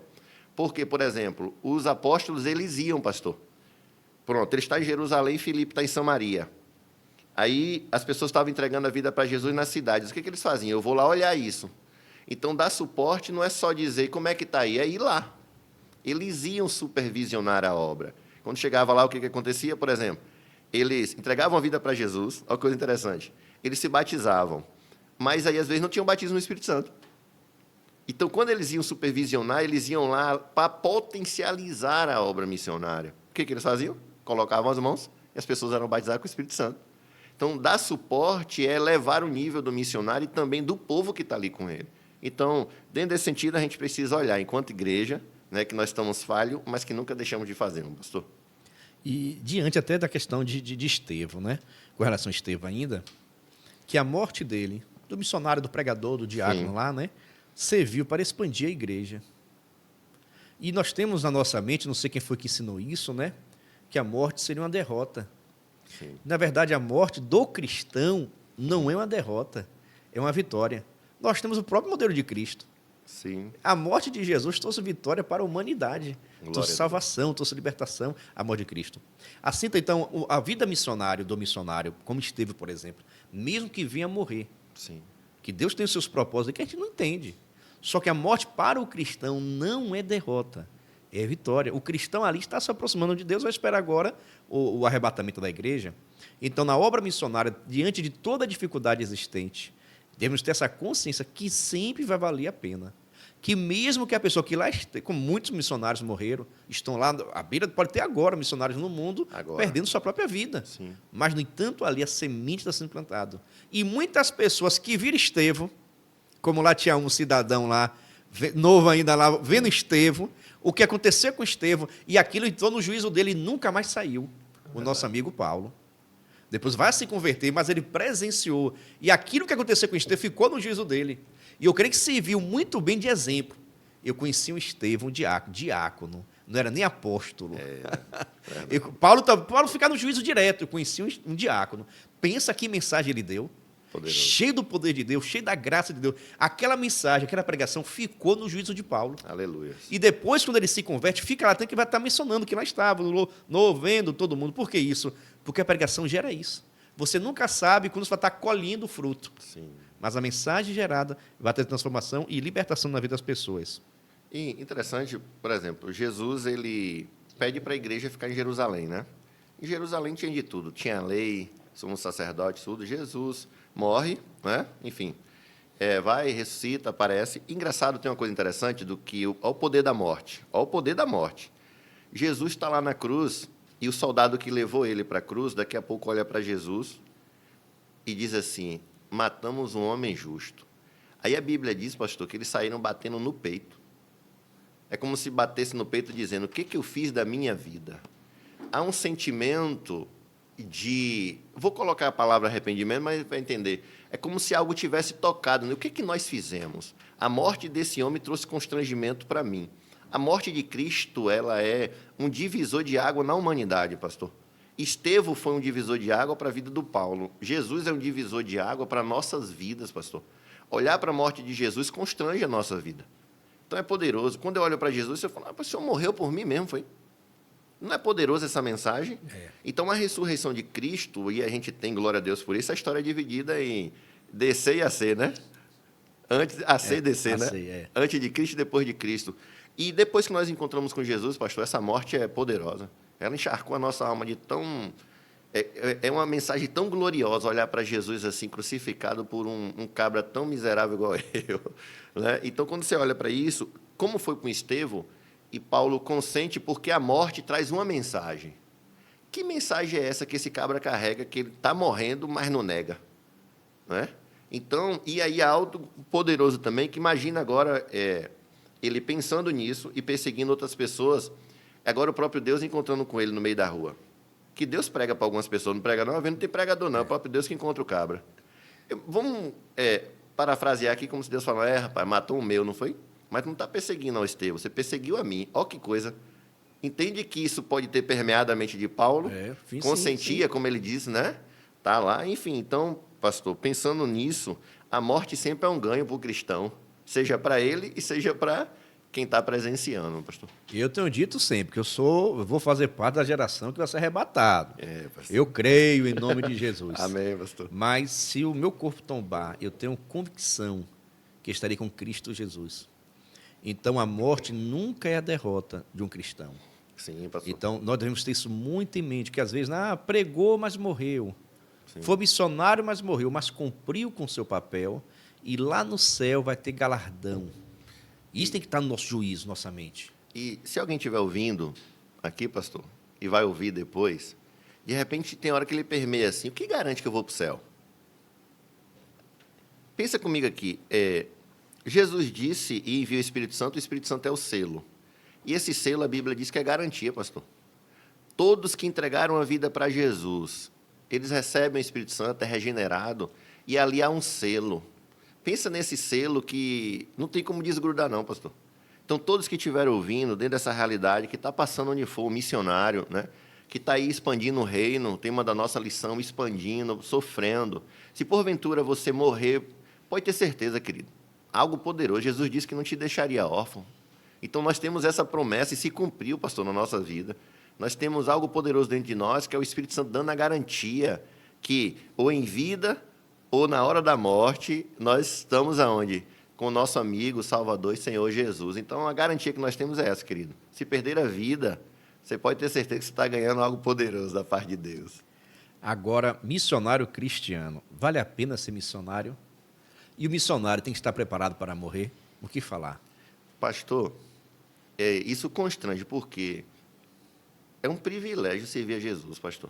Porque, por exemplo, os apóstolos, eles iam, pastor. Pronto, ele está em Jerusalém, Filipe está em Samaria. Aí, as pessoas estavam entregando a vida para Jesus nas cidades. O que eles faziam? Eu vou lá olhar isso. Então, dar suporte não é só dizer como é que está aí, é ir lá. Eles iam supervisionar a obra. Quando chegava lá, o que acontecia? Por exemplo, eles entregavam a vida para Jesus, olha que coisa interessante, eles se batizavam, mas aí, às vezes, não tinham batismo no Espírito Santo. Então, quando eles iam supervisionar, eles iam lá para potencializar a obra missionária. O que eles faziam? Colocavam as mãos e as pessoas eram batizadas com o Espírito Santo. Então, dar suporte é levar o nível do missionário e também do povo que está ali com ele. Então, dentro desse sentido, a gente precisa olhar, enquanto igreja, né, que nós estamos falhos, mas que nunca deixamos de fazer, pastor. E diante até da questão de Estevão, né? Com relação a Estevão ainda, que a morte dele, do missionário, do pregador, do diácono lá, né? Serviu para expandir a igreja. E nós temos na nossa mente, não sei quem foi que ensinou isso, né? Que a morte seria uma derrota. Sim. Na verdade, a morte do cristão não é uma derrota, é uma vitória. Nós temos o próprio modelo de Cristo. Sim. A morte de Jesus trouxe vitória para a humanidade, trouxe salvação, trouxe libertação, a morte de Cristo. Assim, então, a vida missionária do missionário, como Estevão, por exemplo, mesmo que venha morrer, Sim. Que Deus tem os seus propósitos que a gente não entende. Só que a morte para o cristão não é derrota, é vitória. O cristão ali está se aproximando de Deus, vai esperar agora o arrebatamento da igreja. Então, na obra missionária, diante de toda a dificuldade existente, devemos ter essa consciência que sempre vai valer a pena. Que mesmo que a pessoa que lá, como muitos missionários morreram, estão lá, a Bíblia pode ter agora missionários no mundo perdendo sua própria vida. Sim. Mas, no entanto, ali a semente está sendo plantada. E muitas pessoas que viram Estevão, como lá tinha um cidadão lá, novo ainda lá, vendo Estevão, o que aconteceu com Estevão, e aquilo entrou no juízo dele e nunca mais saiu. O nosso amigo Paulo. Depois vai se converter, mas ele presenciou. E aquilo que aconteceu com Estevão ficou no juízo dele. E eu creio que serviu muito bem de exemplo. Eu conheci um Estevão, diácono, não era nem apóstolo. Paulo fica no juízo direto, eu conheci um diácono. Pensa que mensagem ele deu. Poderoso. Cheio do poder de Deus, cheio da graça de Deus. Aquela mensagem, aquela pregação ficou no juízo de Paulo. Aleluia. E depois, quando ele se converte, fica lá, tem que vai estar mencionando que lá estava, vendo todo mundo. Por que isso? Porque a pregação gera isso. Você nunca sabe quando você vai estar colhendo o fruto. Sim. Mas a mensagem gerada vai ter transformação e libertação na vida das pessoas. E interessante, por exemplo, Jesus ele pede para a igreja ficar em Jerusalém, né? Em Jerusalém tinha de tudo. Tinha lei, somos sacerdotes, tudo. Jesus morre, né? Enfim, vai, ressuscita, aparece. Engraçado, tem uma coisa interessante do que olha o poder da morte. Olha o poder da morte. Jesus está lá na cruz e o soldado que levou ele para a cruz, daqui a pouco olha para Jesus e diz assim: matamos um homem justo. Aí a Bíblia diz, pastor, que eles saíram batendo no peito. É como se batesse no peito dizendo: o que eu fiz da minha vida? Há um sentimento de... Vou colocar a palavra arrependimento, mas vai entender. É como se algo tivesse tocado. Né? O que nós fizemos? A morte desse homem trouxe constrangimento para mim. A morte de Cristo, ela é um divisor de água na humanidade, pastor. Estevão foi um divisor de água para a vida do Paulo. Jesus é um divisor de água para nossas vidas, pastor. Olhar para a morte de Jesus constrange a nossa vida. Então é poderoso. Quando eu olho para Jesus, eu falo: o Senhor morreu por mim mesmo, foi? Não é poderosa essa mensagem? Então, a ressurreição de Cristo, e a gente tem, glória a Deus por isso, a história é dividida em DC e AC, né? Antes, AC e DC, AC, né? Antes de Cristo e depois de Cristo. E depois que nós encontramos com Jesus, pastor, essa morte é poderosa. Ela encharcou a nossa alma de tão... É uma mensagem tão gloriosa olhar para Jesus assim, crucificado por um cabra tão miserável igual eu. Né? Então, quando você olha para isso, como foi com Estevão, e Paulo consente porque a morte traz uma mensagem. Que mensagem é essa que esse cabra carrega, que ele está morrendo, mas não nega? Né? Então, e aí algo poderoso também, que imagina agora ele pensando nisso e perseguindo outras pessoas, agora o próprio Deus encontrando com ele no meio da rua. Que Deus prega para algumas pessoas, não prega não, não tem pregador não, é o próprio Deus que encontra o cabra. Vamos parafrasear aqui como se Deus falasse: rapaz, matou o meu, não foi? Mas não está perseguindo ao Estevão, você perseguiu a mim. Olha que coisa. Entende que isso pode ter permeado a mente de Paulo? Consentia, sim. Como ele disse, né? Está lá, enfim. Então, pastor, pensando nisso, a morte sempre é um ganho para o cristão, seja para ele e seja para quem está presenciando, pastor. Eu tenho dito sempre que eu vou fazer parte da geração que vai ser arrebatado. Eu creio em nome de Jesus. Amém, pastor. Mas se o meu corpo tombar, eu tenho convicção que estarei com Cristo Jesus. Então, a morte nunca é a derrota de um cristão. Sim, pastor. Então, nós devemos ter isso muito em mente, que às vezes, pregou, mas morreu. Sim. Foi missionário, mas morreu, mas cumpriu com o seu papel, e lá no céu vai ter galardão. Isso tem que estar no nosso juízo, nossa mente. E se alguém estiver ouvindo aqui, pastor, e vai ouvir depois, de repente tem hora que ele permeia assim: o que garante que eu vou para o céu? Pensa comigo aqui, Jesus disse e enviou o Espírito Santo é o selo. E esse selo, a Bíblia diz que é garantia, pastor. Todos que entregaram a vida para Jesus, eles recebem o Espírito Santo, é regenerado, e ali há um selo. Pensa nesse selo que não tem como desgrudar não, pastor. Então, todos que estiverem ouvindo, dentro dessa realidade, que está passando onde for, o missionário, né? Que está aí expandindo o reino, tema da nossa lição, expandindo, sofrendo. Se porventura você morrer, pode ter certeza, querido, algo poderoso. Jesus disse que não te deixaria órfão. Então, nós temos essa promessa e se cumpriu, pastor, na nossa vida. Nós temos algo poderoso dentro de nós, que é o Espírito Santo dando a garantia que, ou em vida, ou na hora da morte, nós estamos aonde? Com o nosso amigo, Salvador e Senhor Jesus. Então, a garantia que nós temos é essa, querido. Se perder a vida, você pode ter certeza que você está ganhando algo poderoso da parte de Deus. Agora, missionário cristiano, vale a pena ser missionário? E o missionário tem que estar preparado para morrer? O que falar? Pastor, isso constrange, porque é um privilégio servir a Jesus, pastor.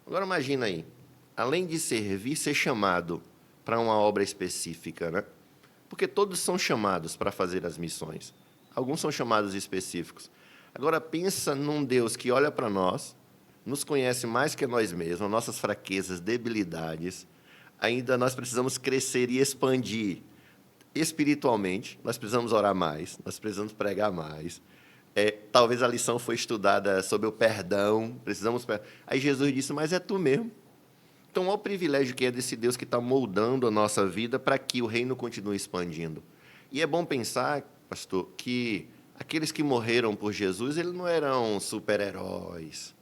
Agora, imagina aí, além de servir, ser chamado para uma obra específica, né? Porque todos são chamados para fazer as missões. Alguns são chamados específicos. Agora, pensa num Deus que olha para nós, nos conhece mais que nós mesmos, nossas fraquezas, debilidades. Ainda nós precisamos crescer e expandir espiritualmente. Nós precisamos orar mais, nós precisamos pregar mais. Talvez a lição foi estudada sobre o perdão. Aí Jesus disse, mas é tu mesmo. Então, olha o privilégio que é desse Deus que está moldando a nossa vida para que o reino continue expandindo. E é bom pensar, pastor, que aqueles que morreram por Jesus, eles não eram super-heróis.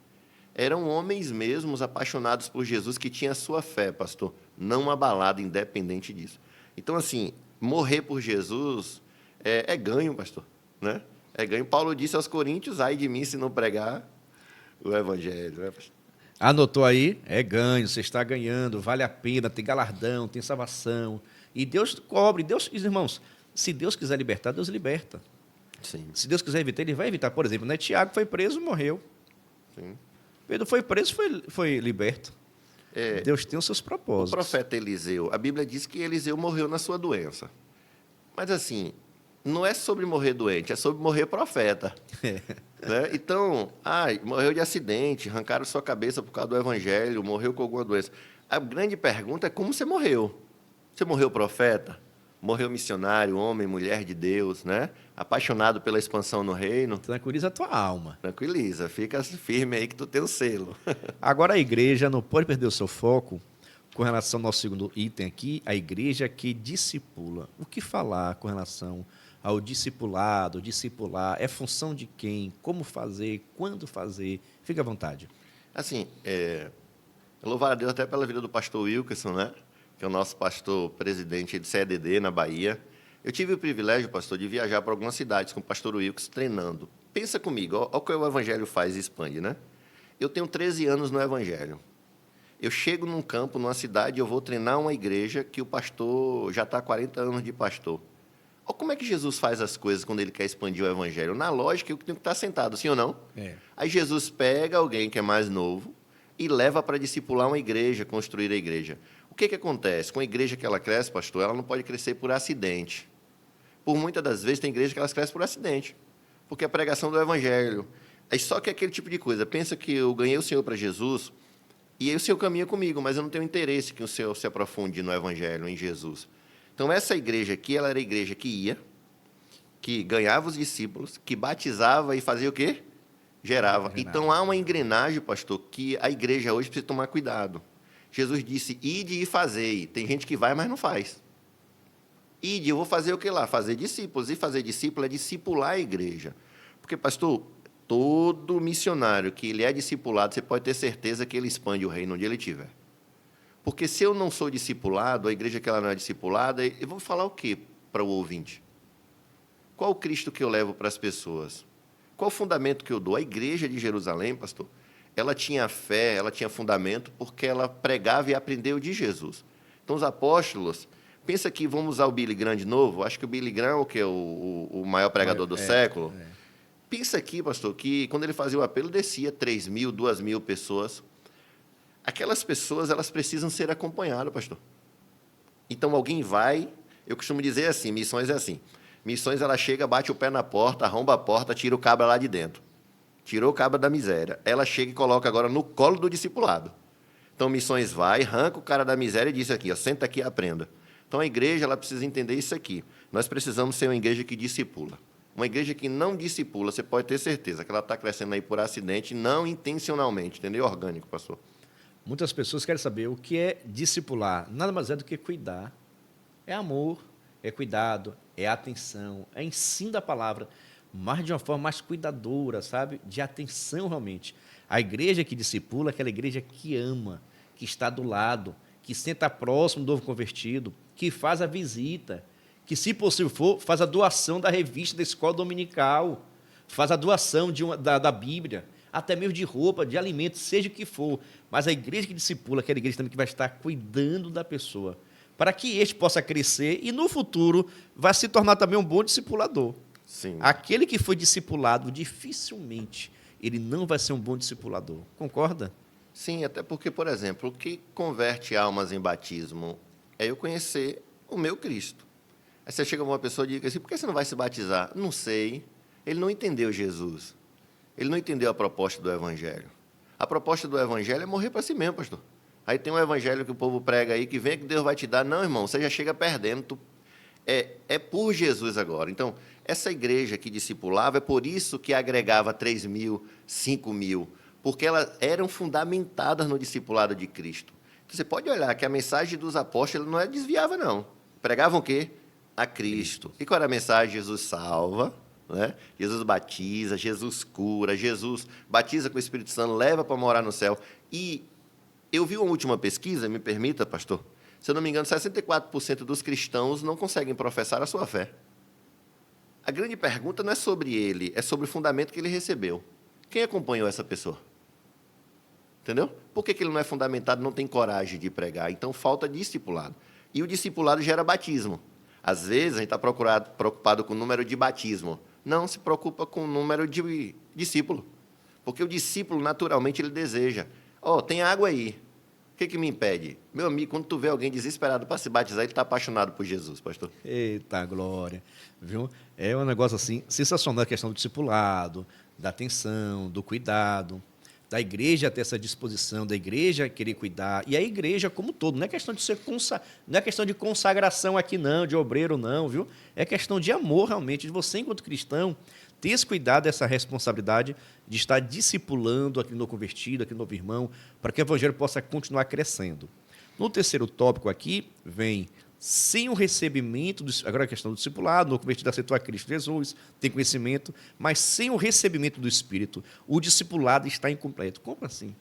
Eram homens mesmos apaixonados por Jesus, que tinham a sua fé, pastor, não abalada, independente disso. Então, assim, morrer por Jesus é ganho, pastor, né? É ganho. Paulo disse aos Coríntios, ai de mim se não pregar o evangelho, né, pastor? Anotou aí? É ganho, você está ganhando, vale a pena, tem galardão, tem salvação. E Deus cobre, irmãos, se Deus quiser libertar, Deus liberta. Sim. Se Deus quiser evitar, Ele vai evitar. Por exemplo, né? Tiago foi preso, morreu. Sim. Pedro foi preso, foi liberto. Deus tem os seus propósitos. O profeta Eliseu, a Bíblia diz que Eliseu morreu na sua doença. Mas, assim, não é sobre morrer doente, é sobre morrer profeta. Né? Então, morreu de acidente, arrancaram sua cabeça por causa do evangelho, morreu com alguma doença. A grande pergunta é como você morreu. Você morreu profeta? Morreu missionário, homem, mulher de Deus, né? Apaixonado pela expansão no reino? Tranquiliza a tua alma. Tranquiliza, fica firme aí que tu tem o selo. Agora a igreja não pode perder o seu foco com relação ao nosso segundo item aqui, a igreja que discipula. O que falar com relação ao discipulado, discipular? É função de quem? Como fazer? Quando fazer? Fique à vontade. Assim, louvar a Deus até pela vida do pastor Wilkerson, né? Que é o nosso pastor presidente de CEDD na Bahia. Eu tive o privilégio, pastor, de viajar para algumas cidades com o pastor Wilkerson treinando. Pensa comigo, olha o que o evangelho faz e expande, né? Eu tenho 13 anos no evangelho. Eu chego num campo, numa cidade, eu vou treinar uma igreja que o pastor já está há 40 anos de pastor. Olha como é que Jesus faz as coisas quando ele quer expandir o evangelho. Na lógica, eu tenho que estar sentado, sim ou não? Aí Jesus pega alguém que é mais novo e leva para discipular uma igreja, construir a igreja. O que acontece? Com a igreja que ela cresce, pastor, ela não pode crescer por acidente. Por muitas das vezes, tem igreja que elas crescem por acidente, porque é a pregação do evangelho. É só que é aquele tipo de coisa. Pensa que eu ganhei o Senhor para Jesus, e aí o Senhor caminha comigo, mas eu não tenho interesse que o Senhor se aprofunde no evangelho, em Jesus. Então, essa igreja aqui, ela era a igreja que ia, que ganhava os discípulos, que batizava e fazia o quê? Gerava. Então, há uma engrenagem, pastor, que a igreja hoje precisa tomar cuidado. Jesus disse, ide e fazei. Tem gente que vai, mas não faz. Ide, eu vou fazer o que lá? Fazer discípulos. E fazer discípulo é discipular a igreja. Porque, pastor, todo missionário que ele é discipulado, você pode ter certeza que ele expande o reino onde ele estiver. Porque se eu não sou discipulado, a igreja que ela não é discipulada, eu vou falar o quê para o ouvinte? Qual o Cristo que eu levo para as pessoas? Qual o fundamento que eu dou? A igreja de Jerusalém, pastor, ela tinha fé, ela tinha fundamento, porque ela pregava e aprendeu de Jesus. Então, os apóstolos, pensa que vamos usar o Billy Graham de novo, acho que o Billy Graham, que é o maior pregador do século, pensa aqui, pastor, que quando ele fazia o apelo, descia 3.000, 2.000 pessoas. Aquelas pessoas, elas precisam ser acompanhadas, pastor. Então, alguém vai, eu costumo dizer assim, missões é assim, missões ela chega, bate o pé na porta, arromba a porta, tira o cabra lá de dentro. Tirou o cabra da miséria. Ela chega e coloca agora no colo do discipulado. Então, missões vai, arranca o cara da miséria e diz aqui, ó, senta aqui e aprenda. Então, a igreja ela precisa entender isso aqui. Nós precisamos ser uma igreja que discipula. Uma igreja que não discipula, você pode ter certeza que ela está crescendo aí por acidente, não intencionalmente, entendeu? Orgânico, pastor. Muitas pessoas querem saber o que é discipular. Nada mais é do que cuidar. É amor, é cuidado, é atenção, é ensino da palavra, mas de uma forma mais cuidadora, sabe? De atenção, realmente. A igreja que discipula é aquela igreja que ama, que está do lado, que senta próximo do novo convertido, que faz a visita, que, se possível for, faz a doação da revista da escola dominical, faz a doação da Bíblia, até mesmo de roupa, de alimento, seja o que for. Mas a igreja que discipula, aquela igreja também que vai estar cuidando da pessoa, para que este possa crescer e, no futuro, vai se tornar também um bom discipulador. Sim. Aquele que foi discipulado, dificilmente, ele não vai ser um bom discipulador. Concorda? Sim, até porque, por exemplo, o que converte almas em batismo é eu conhecer o meu Cristo. Aí você chega uma pessoa e diz assim, por que você não vai se batizar? Não sei. Ele não entendeu Jesus. Ele não entendeu a proposta do Evangelho. A proposta do Evangelho é morrer para si mesmo, pastor. Aí tem um Evangelho que o povo prega aí, que vem que Deus vai te dar. Não, irmão, você já chega perdendo. É por Jesus agora. Então, essa igreja que discipulava, é por isso que agregava 3 mil, 5 mil, porque elas eram fundamentadas no discipulado de Cristo. Então, você pode olhar que a mensagem dos apóstolos não desviava, não. Pregavam o quê? A Cristo. E qual era a mensagem? Jesus salva, né? Jesus batiza, Jesus cura, Jesus batiza com o Espírito Santo, leva para morar no céu. E eu vi uma última pesquisa, me permita, pastor, se eu não me engano, 64% dos cristãos não conseguem professar a sua fé. A grande pergunta não é sobre ele, é sobre o fundamento que ele recebeu. Quem acompanhou essa pessoa? Entendeu? Por que ele não é fundamentado, não tem coragem de pregar? Então, falta discipulado. E o discipulado gera batismo. Às vezes, a gente está preocupado com o número de batismo. Não se preocupa com o número de discípulo. Porque o discípulo, naturalmente, ele deseja. Tem água aí. O que me impede? Meu amigo, quando tu vê alguém desesperado para se batizar, ele está apaixonado por Jesus, pastor. Eita, glória. Viu? É um negócio assim, sensacional a questão do discipulado, da atenção, do cuidado, da igreja ter essa disposição, da igreja querer cuidar, e a igreja como um todo. Não é questão de não é questão de consagração aqui, não, de obreiro, não, viu? É questão de amor, realmente, de você, enquanto cristão, ter esse cuidado, essa responsabilidade de estar discipulando aquele novo convertido, aquele novo irmão, para que o evangelho possa continuar crescendo. No terceiro tópico aqui, vem sem o recebimento, agora a questão do discipulado, no convertido aceitou a Cristo Jesus, tem conhecimento, mas sem o recebimento do Espírito, o discipulado está incompleto. Como assim?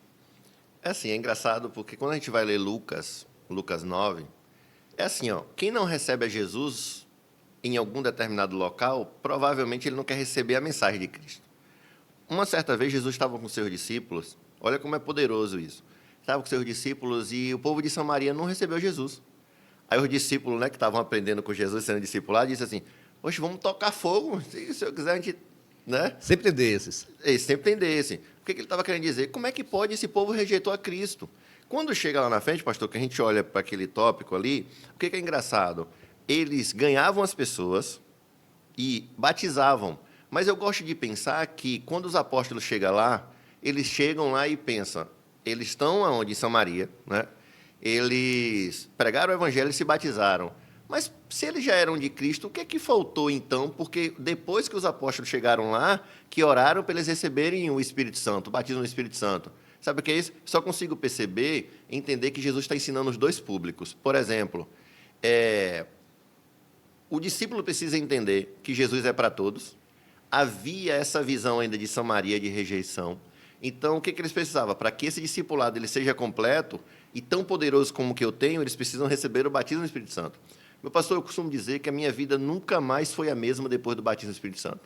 É assim, é engraçado, porque quando a gente vai ler Lucas 9, é assim, quem não recebe a Jesus em algum determinado local, provavelmente ele não quer receber a mensagem de Cristo. Uma certa vez, Jesus estava com seus discípulos, olha como é poderoso isso, estava com seus discípulos e o povo de Samaria não recebeu Jesus. Aí os discípulos, né, que estavam aprendendo com Jesus, sendo discipulados, disse assim, oxe, vamos tocar fogo, se eu quiser a gente... Né? Sempre tem desses. Sempre tem desse. O que ele estava querendo dizer? Como é que pode esse povo rejeitou a Cristo? Quando chega lá na frente, pastor, que a gente olha para aquele tópico ali, o que é engraçado? Eles ganhavam as pessoas e batizavam. Mas eu gosto de pensar que, quando os apóstolos chegam lá, eles chegam lá e pensam, eles estão onde? Em Samaria, né? Eles pregaram o evangelho e se batizaram. Mas, se eles já eram de Cristo, o que é que faltou, então? Porque depois que os apóstolos chegaram lá, que oraram para eles receberem o Espírito Santo, o batismo no Espírito Santo. Sabe o que é isso? Só consigo perceber, entender que Jesus está ensinando os dois públicos. Por exemplo, o discípulo precisa entender que Jesus é para todos. Havia essa visão ainda de Samaria de rejeição. Então, o que eles precisavam? Para que esse discipulado ele seja completo e tão poderoso como o que eu tenho, eles precisam receber o batismo no Espírito Santo. Meu pastor, eu costumo dizer que a minha vida nunca mais foi a mesma depois do batismo no Espírito Santo.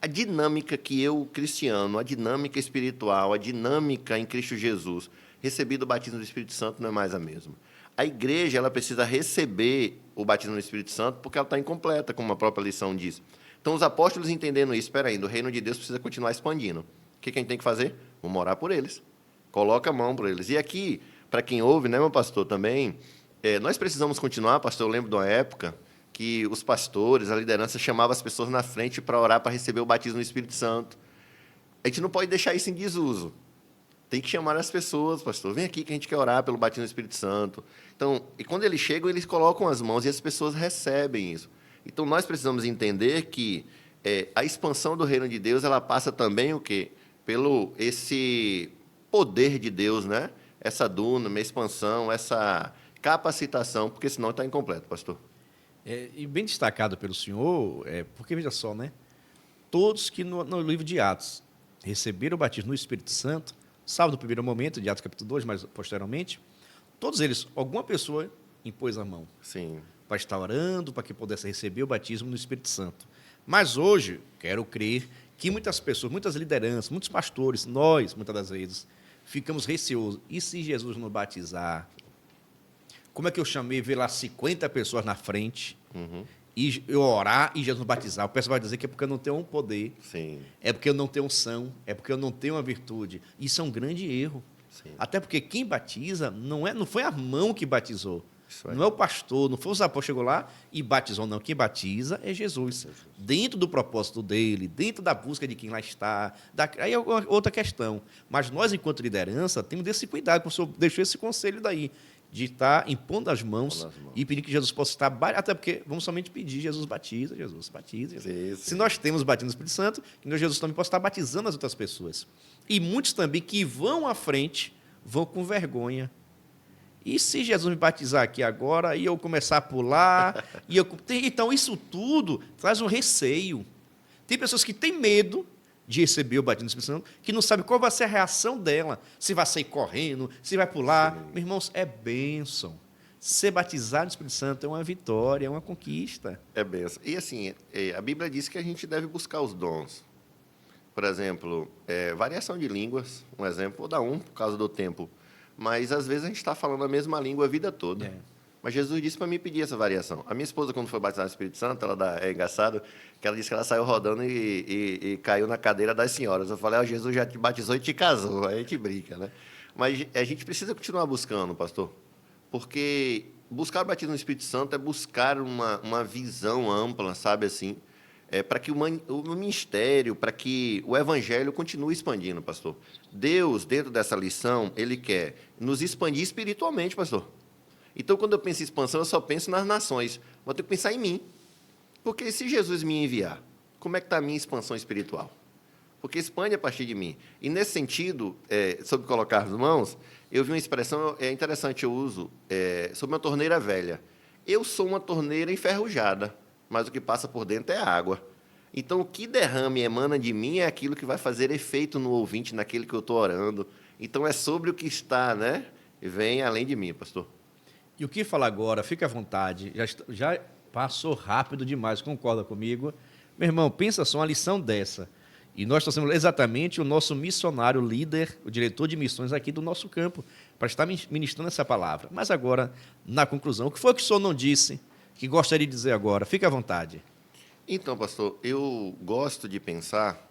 A dinâmica que eu, cristiano, a dinâmica espiritual, a dinâmica em Cristo Jesus, recebi do batismo do Espírito Santo não é mais a mesma. A igreja ela precisa receber o batismo no Espírito Santo porque ela está incompleta, como a própria lição diz. Então, os apóstolos entendendo isso, espera aí, o reino de Deus precisa continuar expandindo. O que a gente tem que fazer? Vamos orar por eles. Coloca a mão por eles. E aqui, para quem ouve, né, meu pastor, também, nós precisamos continuar, pastor, eu lembro de uma época que os pastores, a liderança, chamavam as pessoas na frente para orar, para receber o batismo no Espírito Santo. A gente não pode deixar isso em desuso. Tem que chamar as pessoas, pastor, vem aqui que a gente quer orar pelo batismo no Espírito Santo. Então, e quando eles chegam, eles colocam as mãos e as pessoas recebem isso. Então, nós precisamos entender que a expansão do reino de Deus, ela passa também o quê? Pelo esse poder de Deus, né? Essa dúnama, expansão, essa capacitação, porque senão está incompleto, pastor. E bem destacado pelo senhor, porque, veja só, né? Todos que no livro de Atos receberam o batismo no Espírito Santo, salvo no primeiro momento, de Atos capítulo 2, mas posteriormente, todos eles, alguma pessoa impôs a mão Sim. para estar orando, para que pudesse receber o batismo no Espírito Santo. Mas hoje, quero crer que muitas pessoas, muitas lideranças, muitos pastores, nós, muitas das vezes, ficamos receosos. E se Jesus nos batizar? Como é que eu chamei, ver lá 50 pessoas na frente, e eu orar e Jesus nos batizar? O pessoal vai dizer que é porque eu não tenho um poder, Sim. é porque eu não tenho unção, é porque eu não tenho uma virtude. Isso é um grande erro. Sim. Até porque quem batiza não foi a mão que batizou. Isso aí. Não é o pastor, não foi o apóstolo que chegou lá e batizou, não. Quem batiza é Jesus. Dentro do propósito dele, dentro da busca de quem lá está. Aí é outra questão. Mas nós, enquanto liderança, temos esse cuidado, o senhor deixou esse conselho daí, de estar impondo as mãos e pedir que Jesus possa estar... Até porque vamos somente pedir, Jesus batiza, Jesus batiza. Jesus. Sim. Se nós temos batismo no Espírito Santo, que Jesus também possa estar batizando as outras pessoas. E muitos também que vão à frente, vão com vergonha. E se Jesus me batizar aqui agora e eu começar a pular? Então, isso tudo traz um receio. Tem pessoas que têm medo de receber o batismo do Espírito Santo, que não sabem qual vai ser a reação dela. Se vai sair correndo, se vai pular. Sim. Meus irmãos, é bênção. Ser batizado no Espírito Santo é uma vitória, é uma conquista. É bênção. E assim, a Bíblia diz que a gente deve buscar os dons. Por exemplo, variação de línguas, um exemplo, vou dar um por causa do tempo. Mas, às vezes, a gente está falando a mesma língua a vida toda. Mas Jesus disse para mim pedir essa variação. A minha esposa, quando foi batizada no Espírito Santo, é engraçado, que ela disse que ela saiu rodando e caiu na cadeira das senhoras. Eu falei, Jesus já te batizou e te casou. Aí a gente brinca, né? Mas a gente precisa continuar buscando, pastor. Porque buscar o batismo no Espírito Santo é buscar uma visão ampla, sabe assim? Para que o ministério, para que o evangelho continue expandindo, pastor. Deus, dentro dessa lição, Ele quer nos expandir espiritualmente, pastor. Então, quando eu penso em expansão, eu só penso nas nações. Vou ter que pensar em mim. Porque se Jesus me enviar, como é que está a minha expansão espiritual? Porque expande a partir de mim. E, nesse sentido, sobre colocar as mãos, eu vi uma expressão interessante, eu uso, sobre uma torneira velha. Eu sou uma torneira enferrujada, mas o que passa por dentro é a água. Então, o que derrama e emana de mim é aquilo que vai fazer efeito no ouvinte, naquele que eu estou orando. Então, é sobre o que está, né? Vem além de mim, pastor. E o que falar agora, fique à vontade, já passou rápido demais, concorda comigo? Meu irmão, pensa só uma lição dessa. E nós trouxemos exatamente o nosso missionário líder, o diretor de missões aqui do nosso campo, para estar ministrando essa palavra. Mas agora, na conclusão, o que foi que o senhor não disse, que gostaria de dizer agora? Fique à vontade. Então, pastor, eu gosto de pensar,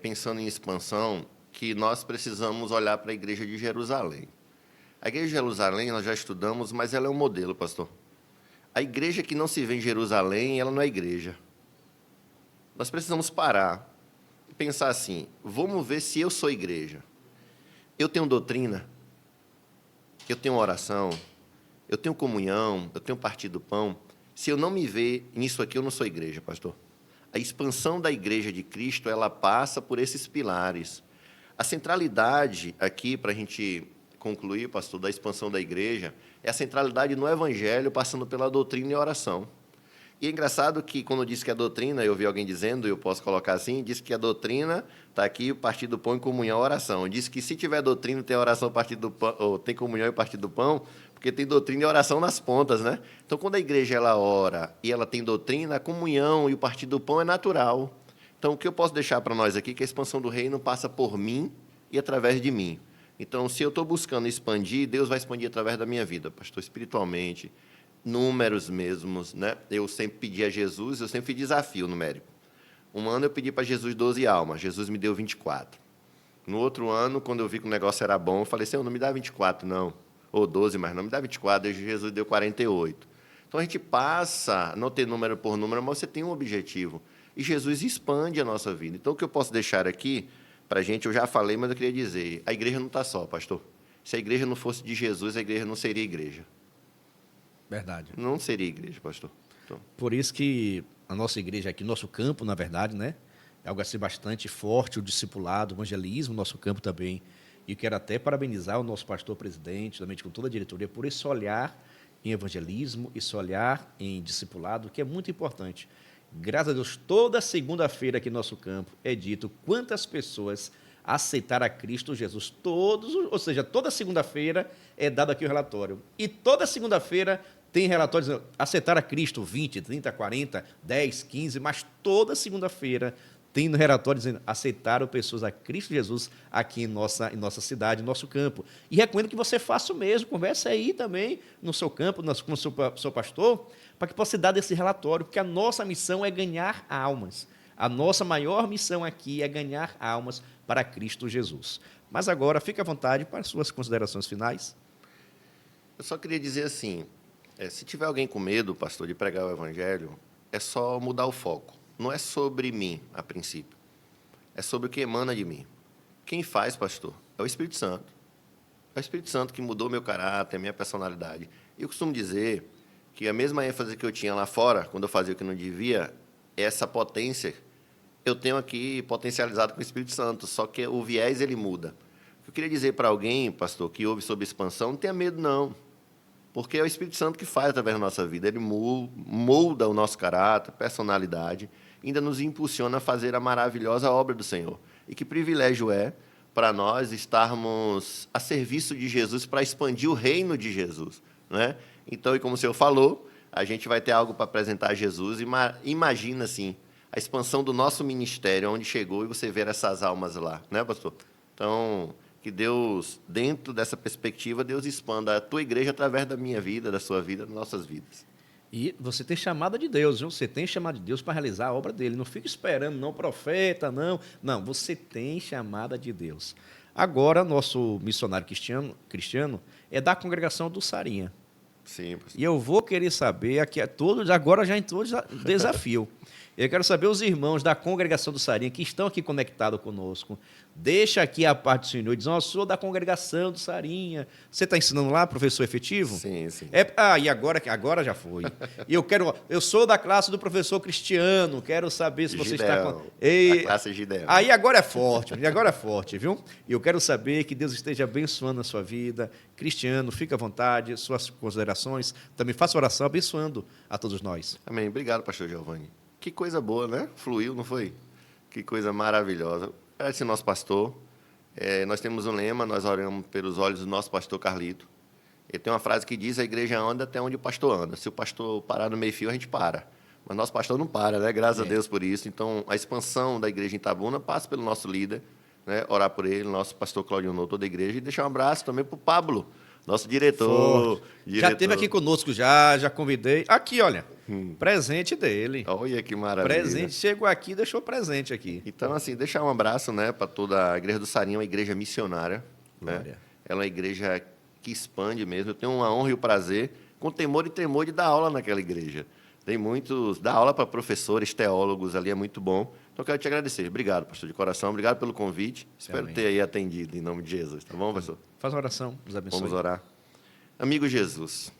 pensando em expansão, que nós precisamos olhar para a igreja de Jerusalém. A igreja de Jerusalém, nós já estudamos, mas ela é um modelo, pastor. A igreja que não se vê em Jerusalém, ela não é igreja. Nós precisamos parar e pensar assim, vamos ver se eu sou igreja. Eu tenho doutrina, eu tenho oração, eu tenho comunhão, eu tenho partido do pão. Se eu não me ver nisso aqui, eu não sou igreja, pastor. A expansão da igreja de Cristo, ela passa por esses pilares. A centralidade aqui, para a gente concluir, pastor, da expansão da igreja, é a centralidade no evangelho, passando pela doutrina e oração. E é engraçado que, quando diz que a doutrina, eu vi alguém dizendo, eu posso colocar assim, diz que a doutrina está aqui, o partido do pão e comunhão, oração. Diz que se tiver doutrina, tem oração, partido do pão, ou tem comunhão e partido do pão, porque tem doutrina e oração nas pontas, né? Então, quando a igreja ela ora e ela tem doutrina, a comunhão e o partido do pão é natural. Então, o que eu posso deixar para nós aqui é que a expansão do reino passa por mim e através de mim. Então, se eu estou buscando expandir, Deus vai expandir através da minha vida, pastor, espiritualmente, números mesmos, né? Eu sempre pedi a Jesus, eu sempre fiz desafio numérico. Um ano eu pedi para Jesus 12 almas, Jesus me deu 24. No outro ano, quando eu vi que o negócio era bom, eu falei, Senhor, não me dá 24, não. Ou 12, mas não me dá 24, e Jesus deu 48. Então, a gente passa, não tem número por número, mas você tem um objetivo. E Jesus expande a nossa vida. Então, o que eu posso deixar aqui, para a gente, eu já falei, mas eu queria dizer, a igreja não está só, pastor. Se a igreja não fosse de Jesus, a igreja não seria igreja. Verdade. Não seria igreja, pastor. Então, por isso que a nossa igreja aqui, nosso campo, na verdade, né, é algo assim bastante forte, o discipulado, o evangelismo, nosso campo também. E quero até parabenizar o nosso pastor presidente, também com toda a diretoria, por esse olhar em evangelismo, esse olhar em discipulado, que é muito importante. Graças a Deus, toda segunda-feira aqui no nosso campo é dito quantas pessoas aceitar a Cristo Jesus. Ou seja, toda segunda-feira é dado aqui o relatório. E toda segunda-feira tem relatórios dizendo aceitar a Cristo 20, 30, 40, 10, 15, mas toda segunda-feira tem no relatório dizendo aceitaram pessoas a Cristo Jesus aqui em nossa cidade, no nosso campo. E recomendo que você faça o mesmo, converse aí também no seu campo, com o seu pastor, para que possa dar desse relatório, porque a nossa missão é ganhar almas. A nossa maior missão aqui é ganhar almas para Cristo Jesus. Mas agora, fique à vontade para as suas considerações finais. Eu só queria dizer assim, se tiver alguém com medo, pastor, de pregar o evangelho, é só mudar o foco. Não é sobre mim, a princípio. É sobre o que emana de mim. Quem faz, pastor, é o Espírito Santo. É o Espírito Santo que mudou meu caráter, minha personalidade. E eu costumo dizer que a mesma ênfase que eu tinha lá fora, quando eu fazia o que não devia, essa potência eu tenho aqui potencializado com o Espírito Santo, só que o viés ele muda. Eu queria dizer para alguém, pastor, que ouve sobre expansão, não tenha medo, não. Porque é o Espírito Santo que faz através da nossa vida. Ele molda o nosso caráter, personalidade, ainda nos impulsiona a fazer a maravilhosa obra do Senhor. E que privilégio é para nós estarmos a serviço de Jesus para expandir o reino de Jesus, não é? Então, e como o senhor falou, a gente vai ter algo para apresentar a Jesus. Imagina, assim, a expansão do nosso ministério, onde chegou, e você ver essas almas lá, né, pastor? Então, que Deus, dentro dessa perspectiva, Deus expanda a tua igreja através da minha vida, da sua vida, das nossas vidas. E você tem chamada de Deus, viu? Você tem chamada de Deus para realizar a obra dele. Não fica esperando, não, profeta, não. Não, você tem chamada de Deus. Agora, nosso missionário cristiano é da congregação do Sarinha. Sim, pastor. E eu vou querer saber, aqui agora já entrou o desafio. Eu quero saber os irmãos da congregação do Sarinha que estão aqui conectados conosco. Deixa aqui a parte do Senhor e diz, eu sou da congregação do Sarinha. Você está ensinando lá, professor efetivo? Sim, sim. E agora já foi. E eu sou da classe do professor Cristiano, quero saber se você está com... A classe Gideão. Aí agora é forte, viu? E eu quero saber que Deus esteja abençoando a sua vida. Cristiano, fique à vontade, suas considerações. Também faça oração abençoando a todos nós. Amém. Obrigado, pastor Giovanni. Que coisa boa, né? Fluiu, não foi? Que coisa maravilhosa. Esse é nosso pastor. Nós temos um lema, nós oramos pelos olhos do nosso pastor Carlito. Ele tem uma frase que diz, a igreja anda até onde o pastor anda. Se o pastor parar no meio-fio, a gente para. Mas nosso pastor não para, né? Graças a Deus por isso. Então, a expansão da igreja em Itabuna passa pelo nosso líder, né? Orar por ele, nosso pastor Claudio Noto, toda a igreja. E deixar um abraço também para o Pablo, nosso diretor. Já esteve aqui conosco, já convidei. Aqui, olha, presente dele. Olha que maravilha. Presente, chegou aqui, deixou presente aqui. Então, assim, deixar um abraço, né, para toda a igreja do Sarinha, uma igreja missionária. Né? Ela é uma igreja que expande mesmo. Eu tenho uma honra e o prazer, com temor e tremor, de dar aula naquela igreja. Tem muitos, dar aula para professores, teólogos ali, é muito bom. Então, eu quero te agradecer. Obrigado, pastor, de coração. Obrigado pelo convite. Espero ter aí atendido, em nome de Jesus. Tá bom, pastor? Faz uma oração, nos abençoe. Vamos orar. Amigo Jesus,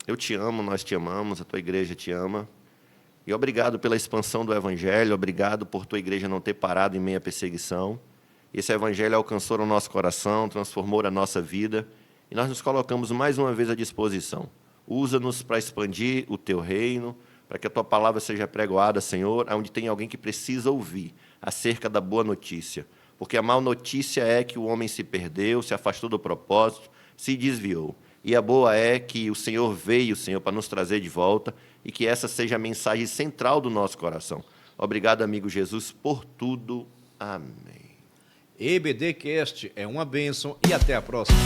eu te amo, nós te amamos, a tua igreja te ama. E obrigado pela expansão do Evangelho, obrigado por tua igreja não ter parado em meio à perseguição. Esse Evangelho alcançou o nosso coração, transformou a nossa vida, e nós nos colocamos mais uma vez à disposição. Usa-nos para expandir o teu reino, para que a tua palavra seja pregoada, Senhor, onde tem alguém que precisa ouvir acerca da boa notícia. Porque a má notícia é que o homem se perdeu, se afastou do propósito, se desviou. E a boa é que o Senhor veio, Senhor, para nos trazer de volta e que essa seja a mensagem central do nosso coração. Obrigado, amigo Jesus, por tudo. Amém. EBDcast é uma bênção e até a próxima.